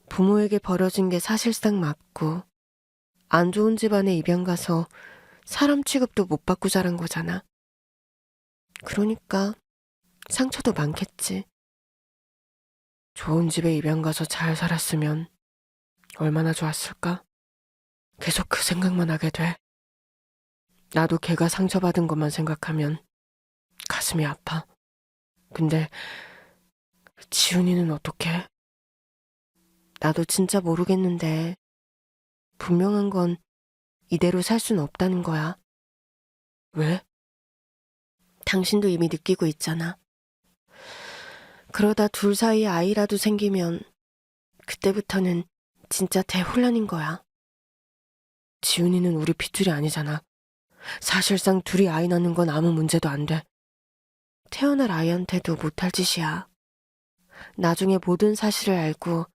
부모에게 버려진 게 사실상 맞고 안 좋은 집안에 입양 가서 사람 취급도 못 받고 자란 거잖아. 그러니까 상처도 많겠지. 좋은 집에 입양 가서 잘 살았으면 얼마나 좋았을까? 계속 그 생각만 하게 돼. 나도 걔가 상처받은 것만 생각하면 가슴이 아파. 근데 지훈이는 어떡해? 나도 진짜 모르겠는데 분명한 건 이대로 살 순 없다는 거야. 왜? 당신도 이미 느끼고 있잖아. 그러다 둘 사이에 아이라도 생기면 그때부터는 진짜 대혼란인 거야. 지훈이는 우리 핏줄이 아니잖아. 사실상 둘이 아이 낳는 건 아무 문제도 안 돼. 태어날 아이한테도 못할 짓이야. 나중에 모든 사실을 알고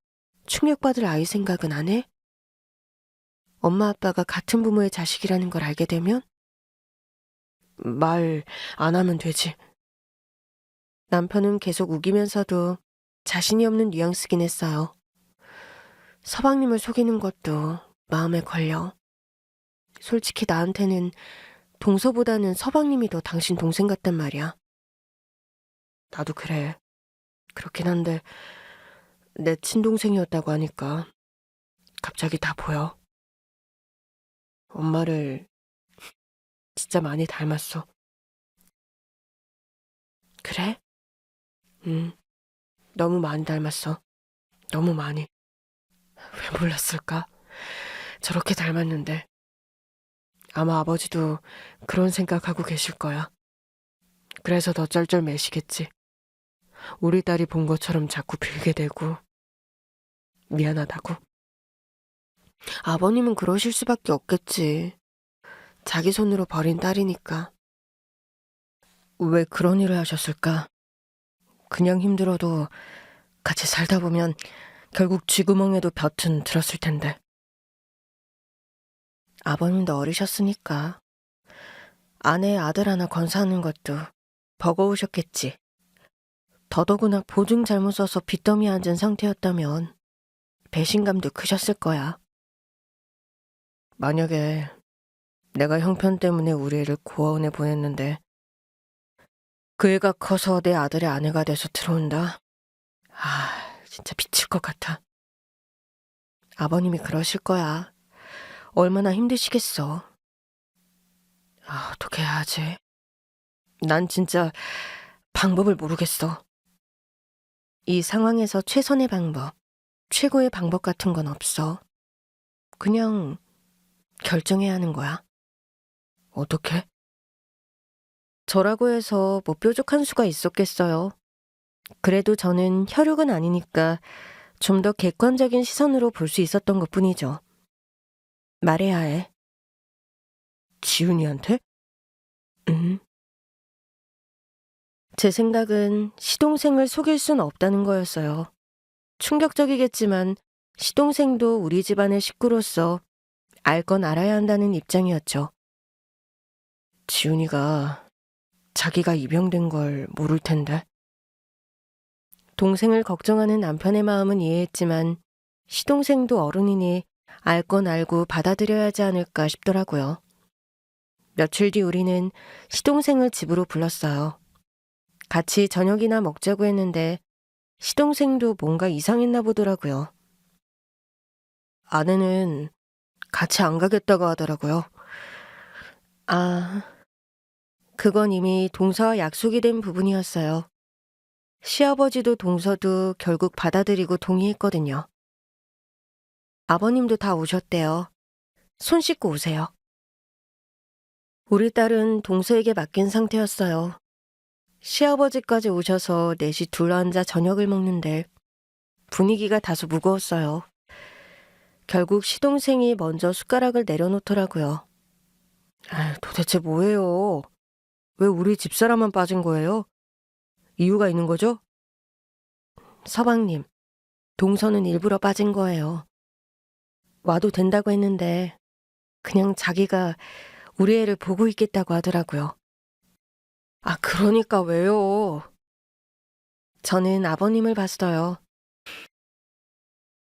충격받을 아이 생각은 안 해? 엄마 아빠가 같은 부모의 자식이라는 걸 알게 되면? 말 안 하면 되지. 남편은 계속 우기면서도 자신이 없는 뉘앙스긴 했어요. 서방님을 속이는 것도 마음에 걸려. 솔직히 나한테는 동서보다는 서방님이 더 당신 동생 같단 말이야. 나도 그래. 그렇긴 한데 내 친동생이었다고 하니까 갑자기 다 보여. 엄마를 진짜 많이 닮았어. 그래? 너무 많이 닮았어. 너무 많이. 왜 몰랐을까? 저렇게 닮았는데. 아마 아버지도 그런 생각하고 계실 거야. 그래서 더 쩔쩔매시겠지. 우리 딸이 본 것처럼 자꾸 빌게 되고 미안하다고. 아버님은 그러실 수밖에 없겠지. 자기 손으로 버린 딸이니까. 왜 그런 일을 하셨을까? 그냥 힘들어도 같이 살다 보면 결국 쥐구멍에도 볕은 들었을 텐데. 아버님도 어리셨으니까. 아내 아들 하나 건사하는 것도 버거우셨겠지. 더더구나 보증 잘못 써서 빚더미에 앉은 상태였다면 배신감도 크셨을 거야. 만약에 내가 형편 때문에 우리 애를 고아원에 보냈는데 그 애가 커서 내 아들의 아내가 돼서 들어온다? 진짜 미칠 것 같아. 아버님이 그러실 거야. 얼마나 힘드시겠어. 어떻게 해야 하지? 난 진짜 방법을 모르겠어. 이 상황에서 최선의 방법, 최고의 방법 같은 건 없어. 그냥 결정해야 하는 거야. 어떻게? 저라고 해서 뭐 뾰족한 수가 있었겠어요. 그래도 저는 혈육은 아니니까 좀 더 객관적인 시선으로 볼 수 있었던 것 뿐이죠. 말해야 해. 지훈이한테? 제 생각은 시동생을 속일 순 없다는 거였어요. 충격적이겠지만 시동생도 우리 집안의 식구로서 알 건 알아야 한다는 입장이었죠. 지훈이가 자기가 입양된 걸 모를 텐데. 동생을 걱정하는 남편의 마음은 이해했지만 시동생도 어른이니 알 건 알고 받아들여야 하지 않을까 싶더라고요. 며칠 뒤 우리는 시동생을 집으로 불렀어요. 같이 저녁이나 먹자고 했는데 시동생도 뭔가 이상했나 보더라고요. 아내는 같이 안 가겠다고 하더라고요. 그건 이미 동서와 약속이 된 부분이었어요. 시아버지도 동서도 결국 받아들이고 동의했거든요. 아버님도 다 오셨대요. 손 씻고 오세요. 우리 딸은 동서에게 맡긴 상태였어요. 시아버지까지 오셔서 넷이 둘러앉아 저녁을 먹는데 분위기가 다소 무거웠어요. 결국 시동생이 먼저 숟가락을 내려놓더라고요. 도대체 뭐예요? 왜 우리 집사람만 빠진 거예요? 이유가 있는 거죠? 서방님, 동서는 일부러 빠진 거예요. 와도 된다고 했는데 그냥 자기가 우리 애를 보고 있겠다고 하더라고요. 그러니까 왜요? 저는 아버님을 봤어요.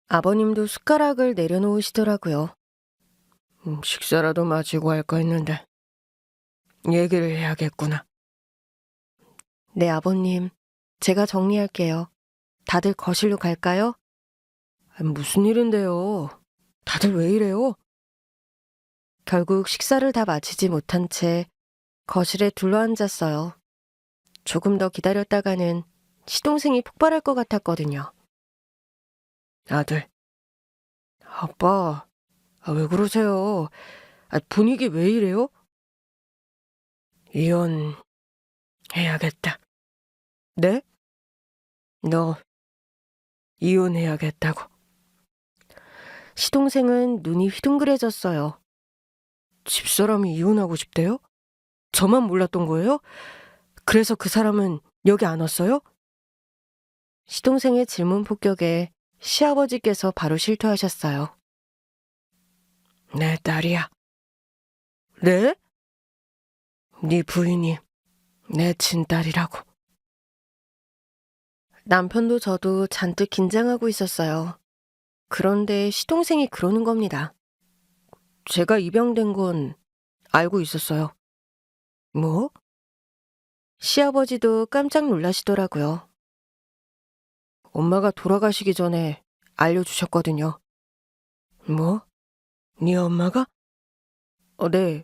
아버님도 숟가락을 내려놓으시더라고요. 식사라도 마시고 할까 했는데 얘기를 해야겠구나. 네, 아버님. 제가 정리할게요. 다들 거실로 갈까요? 무슨 일인데요? 다들 왜 이래요? 결국 식사를 다 마치지 못한 채 거실에 둘러앉았어요. 조금 더 기다렸다가는 시동생이 폭발할 것 같았거든요. 아들. 아빠, 왜 그러세요? 분위기 왜 이래요? 이혼해야겠다. 네? 너 이혼해야겠다고. 시동생은 눈이 휘둥그레졌어요. 집사람이 이혼하고 싶대요? 저만 몰랐던 거예요? 그래서 그 사람은 여기 안 왔어요? 시동생의 질문 폭격에 시아버지께서 바로 실토하셨어요. 내 딸이야. 네? 네 부인이 내 친딸이라고. 남편도 저도 잔뜩 긴장하고 있었어요. 그런데 시동생이 그러는 겁니다. 제가 입양된 건 알고 있었어요. 뭐? 시아버지도 깜짝 놀라시더라고요. 엄마가 돌아가시기 전에 알려주셨거든요. 뭐? 네 엄마가? 네.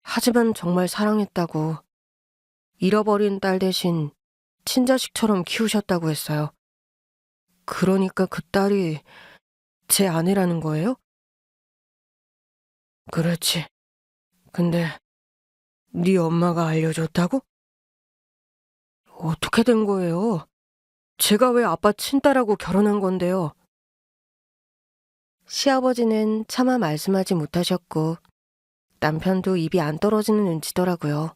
하지만 정말 사랑했다고. 잃어버린 딸 대신 친자식처럼 키우셨다고 했어요. 그러니까 그 딸이 제 아내라는 거예요? 그렇지. 근데 네 엄마가 알려줬다고? 어떻게 된 거예요? 제가 왜 아빠 친딸하고 결혼한 건데요? 시아버지는 차마 말씀하지 못하셨고 남편도 입이 안 떨어지는 눈치더라고요.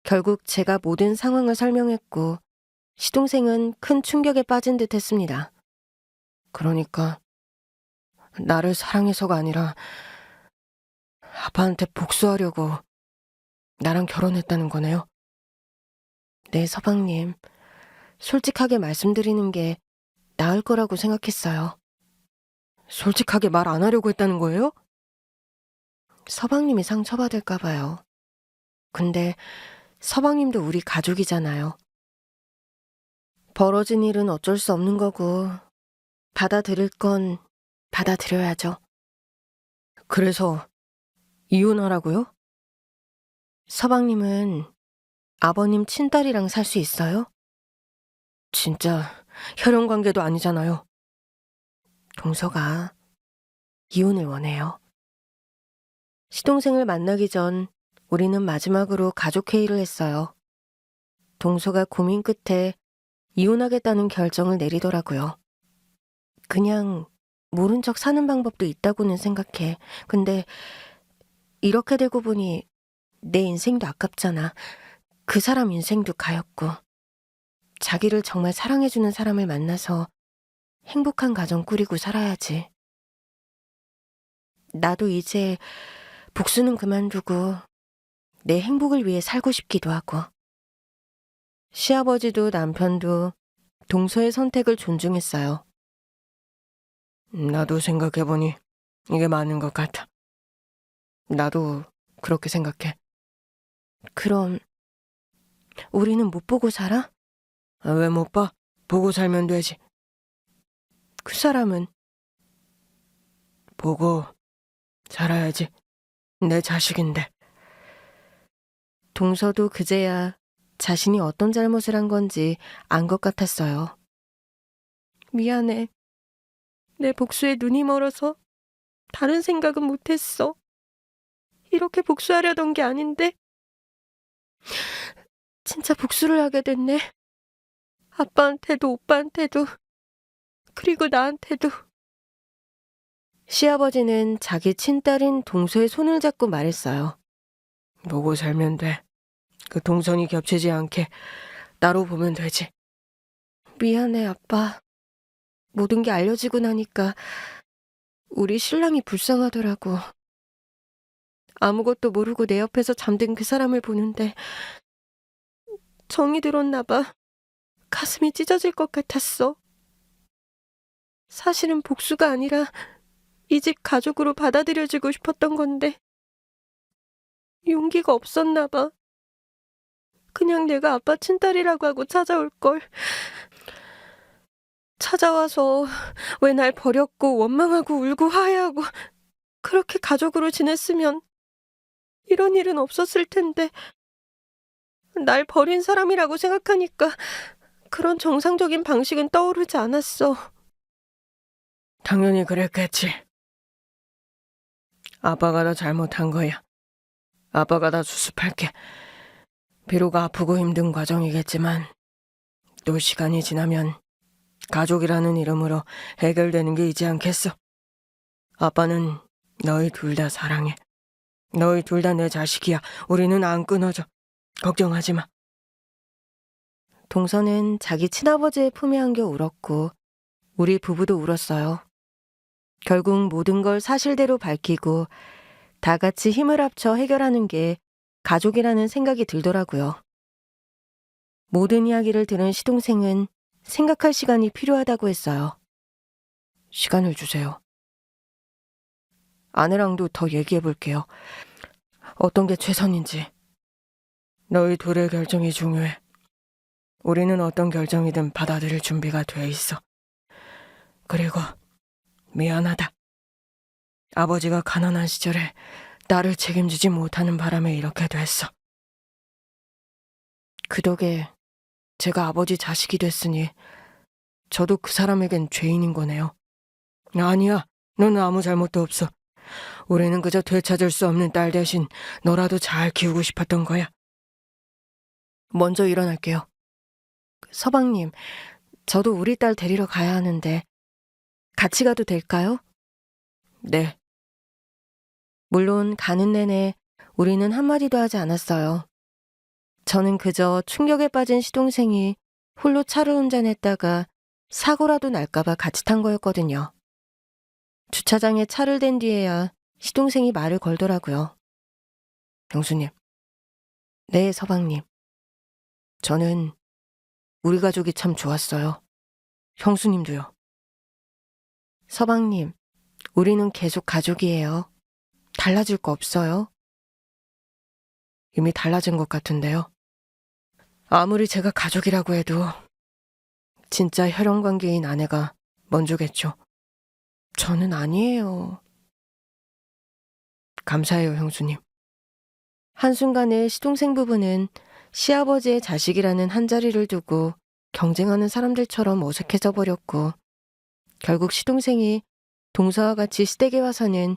결국 제가 모든 상황을 설명했고 시동생은 큰 충격에 빠진 듯 했습니다. 그러니까 나를 사랑해서가 아니라 아빠한테 복수하려고 나랑 결혼했다는 거네요. 네, 서방님. 솔직하게 말씀드리는 게 나을 거라고 생각했어요. 솔직하게 말 안 하려고 했다는 거예요? 서방님이 상처받을까 봐요. 근데 서방님도 우리 가족이잖아요. 벌어진 일은 어쩔 수 없는 거고 받아들일 건 받아들여야죠. 그래서 이혼하라고요? 서방님은 아버님 친딸이랑 살 수 있어요? 진짜 혈연 관계도 아니잖아요. 동서가 이혼을 원해요. 시동생을 만나기 전 우리는 마지막으로 가족회의를 했어요. 동서가 고민 끝에 이혼하겠다는 결정을 내리더라고요. 그냥 모른 척 사는 방법도 있다고는 생각해. 근데 이렇게 되고 보니 내 인생도 아깝잖아. 그 사람 인생도 가였고. 자기를 정말 사랑해주는 사람을 만나서 행복한 가정 꾸리고 살아야지. 나도 이제 복수는 그만두고 내 행복을 위해 살고 싶기도 하고. 시아버지도 남편도 동서의 선택을 존중했어요. 나도 생각해보니 이게 맞는 것 같아. 나도 그렇게 생각해. 그럼 우리는 못 보고 살아? 왜 못 봐? 보고 살면 되지. 그 사람은 보고 살아야지. 내 자식인데. 동서도 그제야 자신이 어떤 잘못을 한 건지 안 것 같았어요. 미안해. 내 복수에 눈이 멀어서 다른 생각은 못했어. 이렇게 복수하려던 게 아닌데 진짜 복수를 하게 됐네. 아빠한테도 오빠한테도 그리고 나한테도. 시아버지는 자기 친딸인 동서의 손을 잡고 말했어요. 보고 살면 돼. 그 동선이 겹치지 않게 나로 보면 되지. 미안해, 아빠. 모든 게 알려지고 나니까 우리 신랑이 불쌍하더라고. 아무것도 모르고 내 옆에서 잠든 그 사람을 보는데 정이 들었나 봐. 가슴이 찢어질 것 같았어. 사실은 복수가 아니라 이 집 가족으로 받아들여지고 싶었던 건데 용기가 없었나 봐. 그냥 내가 아빠 친딸이라고 하고 찾아올 걸. 찾아와서 왜 날 버렸고 원망하고 울고 화해하고 그렇게 가족으로 지냈으면 이런 일은 없었을 텐데 날 버린 사람이라고 생각하니까 그런 정상적인 방식은 떠오르지 않았어. 당연히 그랬겠지. 아빠가 다 잘못한 거야. 아빠가 다 수습할게. 비록 아프고 힘든 과정이겠지만 또 시간이 지나면 가족이라는 이름으로 해결되는 게 있지 않겠어? 아빠는 너희 둘 다 사랑해. 너희 둘 다 내 자식이야. 우리는 안 끊어져. 걱정하지 마. 동서는 자기 친아버지의 품에 안겨 울었고 우리 부부도 울었어요. 결국 모든 걸 사실대로 밝히고 다 같이 힘을 합쳐 해결하는 게 가족이라는 생각이 들더라고요. 모든 이야기를 들은 시동생은 생각할 시간이 필요하다고 했어요. 시간을 주세요. 아내랑도 더 얘기해 볼게요. 어떤 게 최선인지. 너희 둘의 결정이 중요해. 우리는 어떤 결정이든 받아들일 준비가 돼 있어. 그리고 미안하다. 아버지가 가난한 시절에 나를 책임지지 못하는 바람에 이렇게 됐어. 그 덕에 제가 아버지 자식이 됐으니 저도 그 사람에겐 죄인인 거네요. 아니야, 너는 아무 잘못도 없어. 우리는 그저 되찾을 수 없는 딸 대신 너라도 잘 키우고 싶었던 거야. 먼저 일어날게요. 서방님, 저도 우리 딸 데리러 가야 하는데 같이 가도 될까요? 네. 물론 가는 내내 우리는 한마디도 하지 않았어요. 저는 그저 충격에 빠진 시동생이 홀로 차를 운전했다가 사고라도 날까봐 같이 탄 거였거든요. 주차장에 차를 댄 뒤에야 시동생이 말을 걸더라고요. 형수님, 네, 서방님. 저는 우리 가족이 참 좋았어요. 형수님도요. 서방님, 우리는 계속 가족이에요. 달라질 거 없어요. 이미 달라진 것 같은데요. 아무리 제가 가족이라고 해도 진짜 혈연 관계인 아내가 먼저겠죠. 저는 아니에요. 감사해요, 형수님. 한순간에 시동생 부부는 시아버지의 자식이라는 한자리를 두고 경쟁하는 사람들처럼 어색해져 버렸고, 결국 시동생이 동서와 같이 시댁에 와서는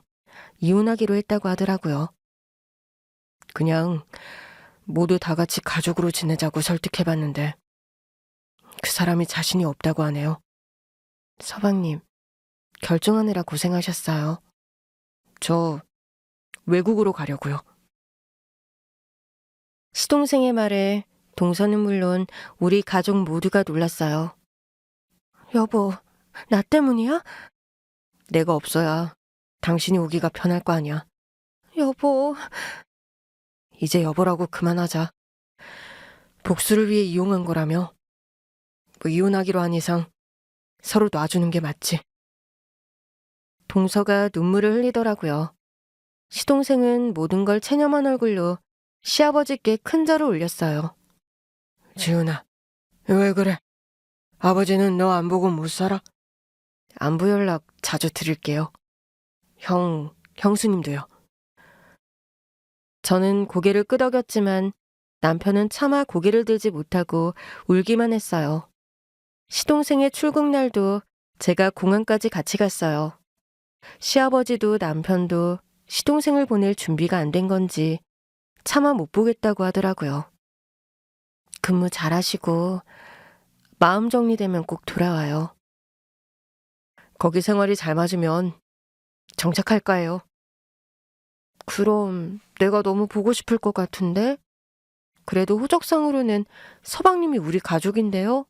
이혼하기로 했다고 하더라고요. 그냥 모두 다 같이 가족으로 지내자고 설득해봤는데 그 사람이 자신이 없다고 하네요. 서방님, 결정하느라 고생하셨어요. 저 외국으로 가려고요. 시동생의 말에 동서는 물론 우리 가족 모두가 놀랐어요. 여보, 나 때문이야? 내가 없어야 당신이 오기가 편할 거 아니야. 여보. 이제 여보라고 그만하자. 복수를 위해 이용한 거라며. 뭐 이혼하기로 한 이상 서로 놔주는 게 맞지. 동서가 눈물을 흘리더라고요. 시동생은 모든 걸 체념한 얼굴로 시아버지께 큰 절을 올렸어요. 지훈아, 왜 그래? 아버지는 너 안 보고 못 살아? 안부 연락 자주 드릴게요. 형수님도요. 저는 고개를 끄덕였지만 남편은 차마 고개를 들지 못하고 울기만 했어요. 시동생의 출국 날도 제가 공항까지 같이 갔어요. 시아버지도 남편도 시동생을 보낼 준비가 안 된 건지 차마 못 보겠다고 하더라고요. 근무 잘하시고 마음 정리되면 꼭 돌아와요. 거기 생활이 잘 맞으면 정착할까 해요. 그럼 내가 너무 보고 싶을 것 같은데? 그래도 호적상으로는 서방님이 우리 가족인데요?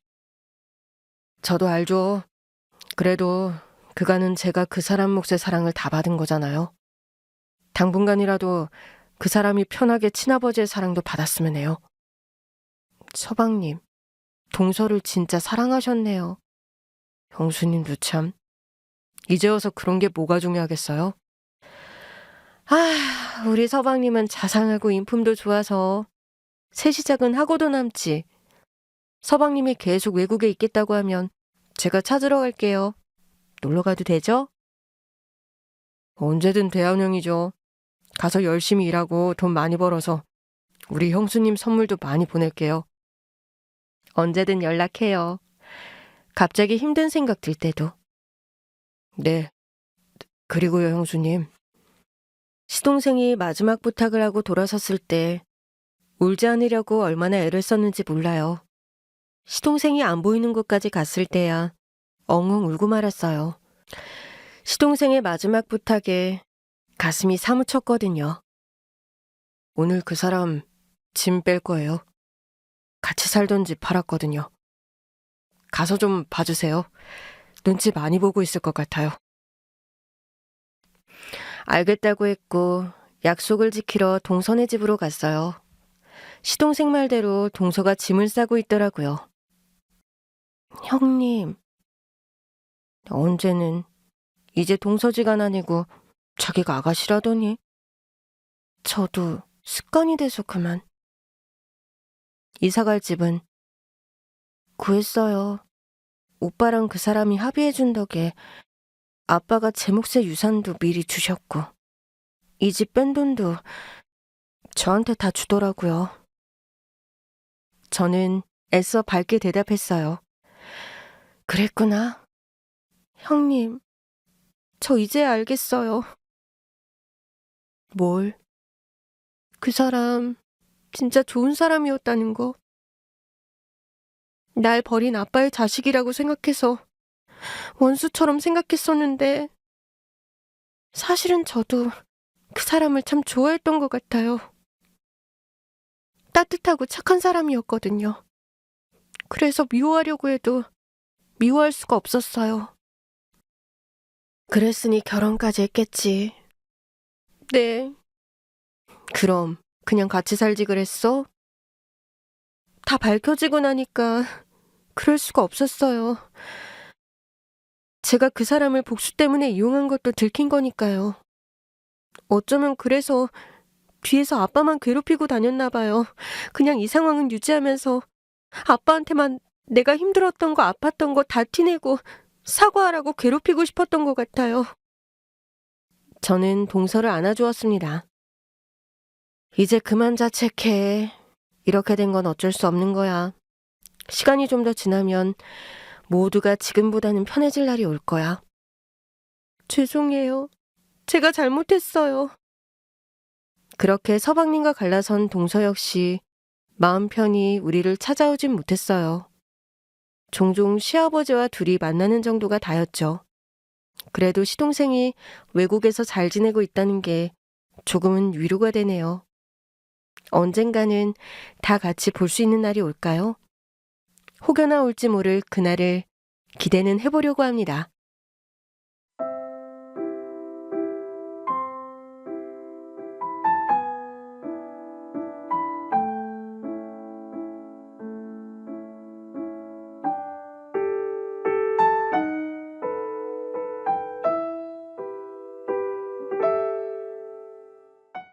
저도 알죠. 그래도 그간은 제가 그 사람 몫의 사랑을 다 받은 거잖아요. 당분간이라도 그 사람이 편하게 친아버지의 사랑도 받았으면 해요. 서방님, 동서를 진짜 사랑하셨네요. 형수님도 참. 이제 와서 그런 게 뭐가 중요하겠어요? 우리 서방님은 자상하고 인품도 좋아서 새 시작은 하고도 남지. 서방님이 계속 외국에 있겠다고 하면 제가 찾으러 갈게요. 놀러 가도 되죠? 언제든 대환영이죠. 가서 열심히 일하고 돈 많이 벌어서 우리 형수님 선물도 많이 보낼게요. 언제든 연락해요. 갑자기 힘든 생각 들 때도. 네. 그리고요, 형수님. 시동생이 마지막 부탁을 하고 돌아섰을 때 울지 않으려고 얼마나 애를 썼는지 몰라요. 시동생이 안 보이는 곳까지 갔을 때야 엉엉 울고 말았어요. 시동생의 마지막 부탁에 가슴이 사무쳤거든요. 오늘 그 사람 짐 뺄 거예요. 같이 살던 집 팔았거든요. 가서 좀 봐주세요. 눈치 많이 보고 있을 것 같아요. 알겠다고 했고 약속을 지키러 동서네 집으로 갔어요. 시동생 말대로 동서가 짐을 싸고 있더라고요. 형님, 언제는 이제 동서지간 아니고 자기가 아가씨라더니. 저도 습관이 돼서 그만. 이사갈 집은 구했어요. 오빠랑 그 사람이 합의해준 덕에 아빠가 제 몫의 유산도 미리 주셨고 이 집 뺀 돈도 저한테 다 주더라고요. 저는 애써 밝게 대답했어요. 그랬구나. 형님, 저 이제 알겠어요. 뭘? 그 사람 진짜 좋은 사람이었다는 거. 날 버린 아빠의 자식이라고 생각해서 원수처럼 생각했었는데 사실은 저도 그 사람을 참 좋아했던 것 같아요. 따뜻하고 착한 사람이었거든요. 그래서 미워하려고 해도 미워할 수가 없었어요. 그랬으니 결혼까지 했겠지. 네. 그럼 그냥 같이 살지 그랬어? 다 밝혀지고 나니까 그럴 수가 없었어요. 제가 그 사람을 복수 때문에 이용한 것도 들킨 거니까요. 어쩌면 그래서 뒤에서 아빠만 괴롭히고 다녔나 봐요. 그냥 이 상황은 유지하면서 아빠한테만 내가 힘들었던 거 아팠던 거 다 티내고 사과하라고 괴롭히고 싶었던 것 같아요. 저는 동서를 안아주었습니다. 이제 그만 자책해. 이렇게 된 건 어쩔 수 없는 거야. 시간이 좀 더 지나면 모두가 지금보다는 편해질 날이 올 거야. 죄송해요. 제가 잘못했어요. 그렇게 서방님과 갈라선 동서 역시 마음 편히 우리를 찾아오진 못했어요. 종종 시아버지와 둘이 만나는 정도가 다였죠. 그래도 시동생이 외국에서 잘 지내고 있다는 게 조금은 위로가 되네요. 언젠가는 다 같이 볼 수 있는 날이 올까요? 혹여나 올지 모를 그날을 기대는 해보려고 합니다.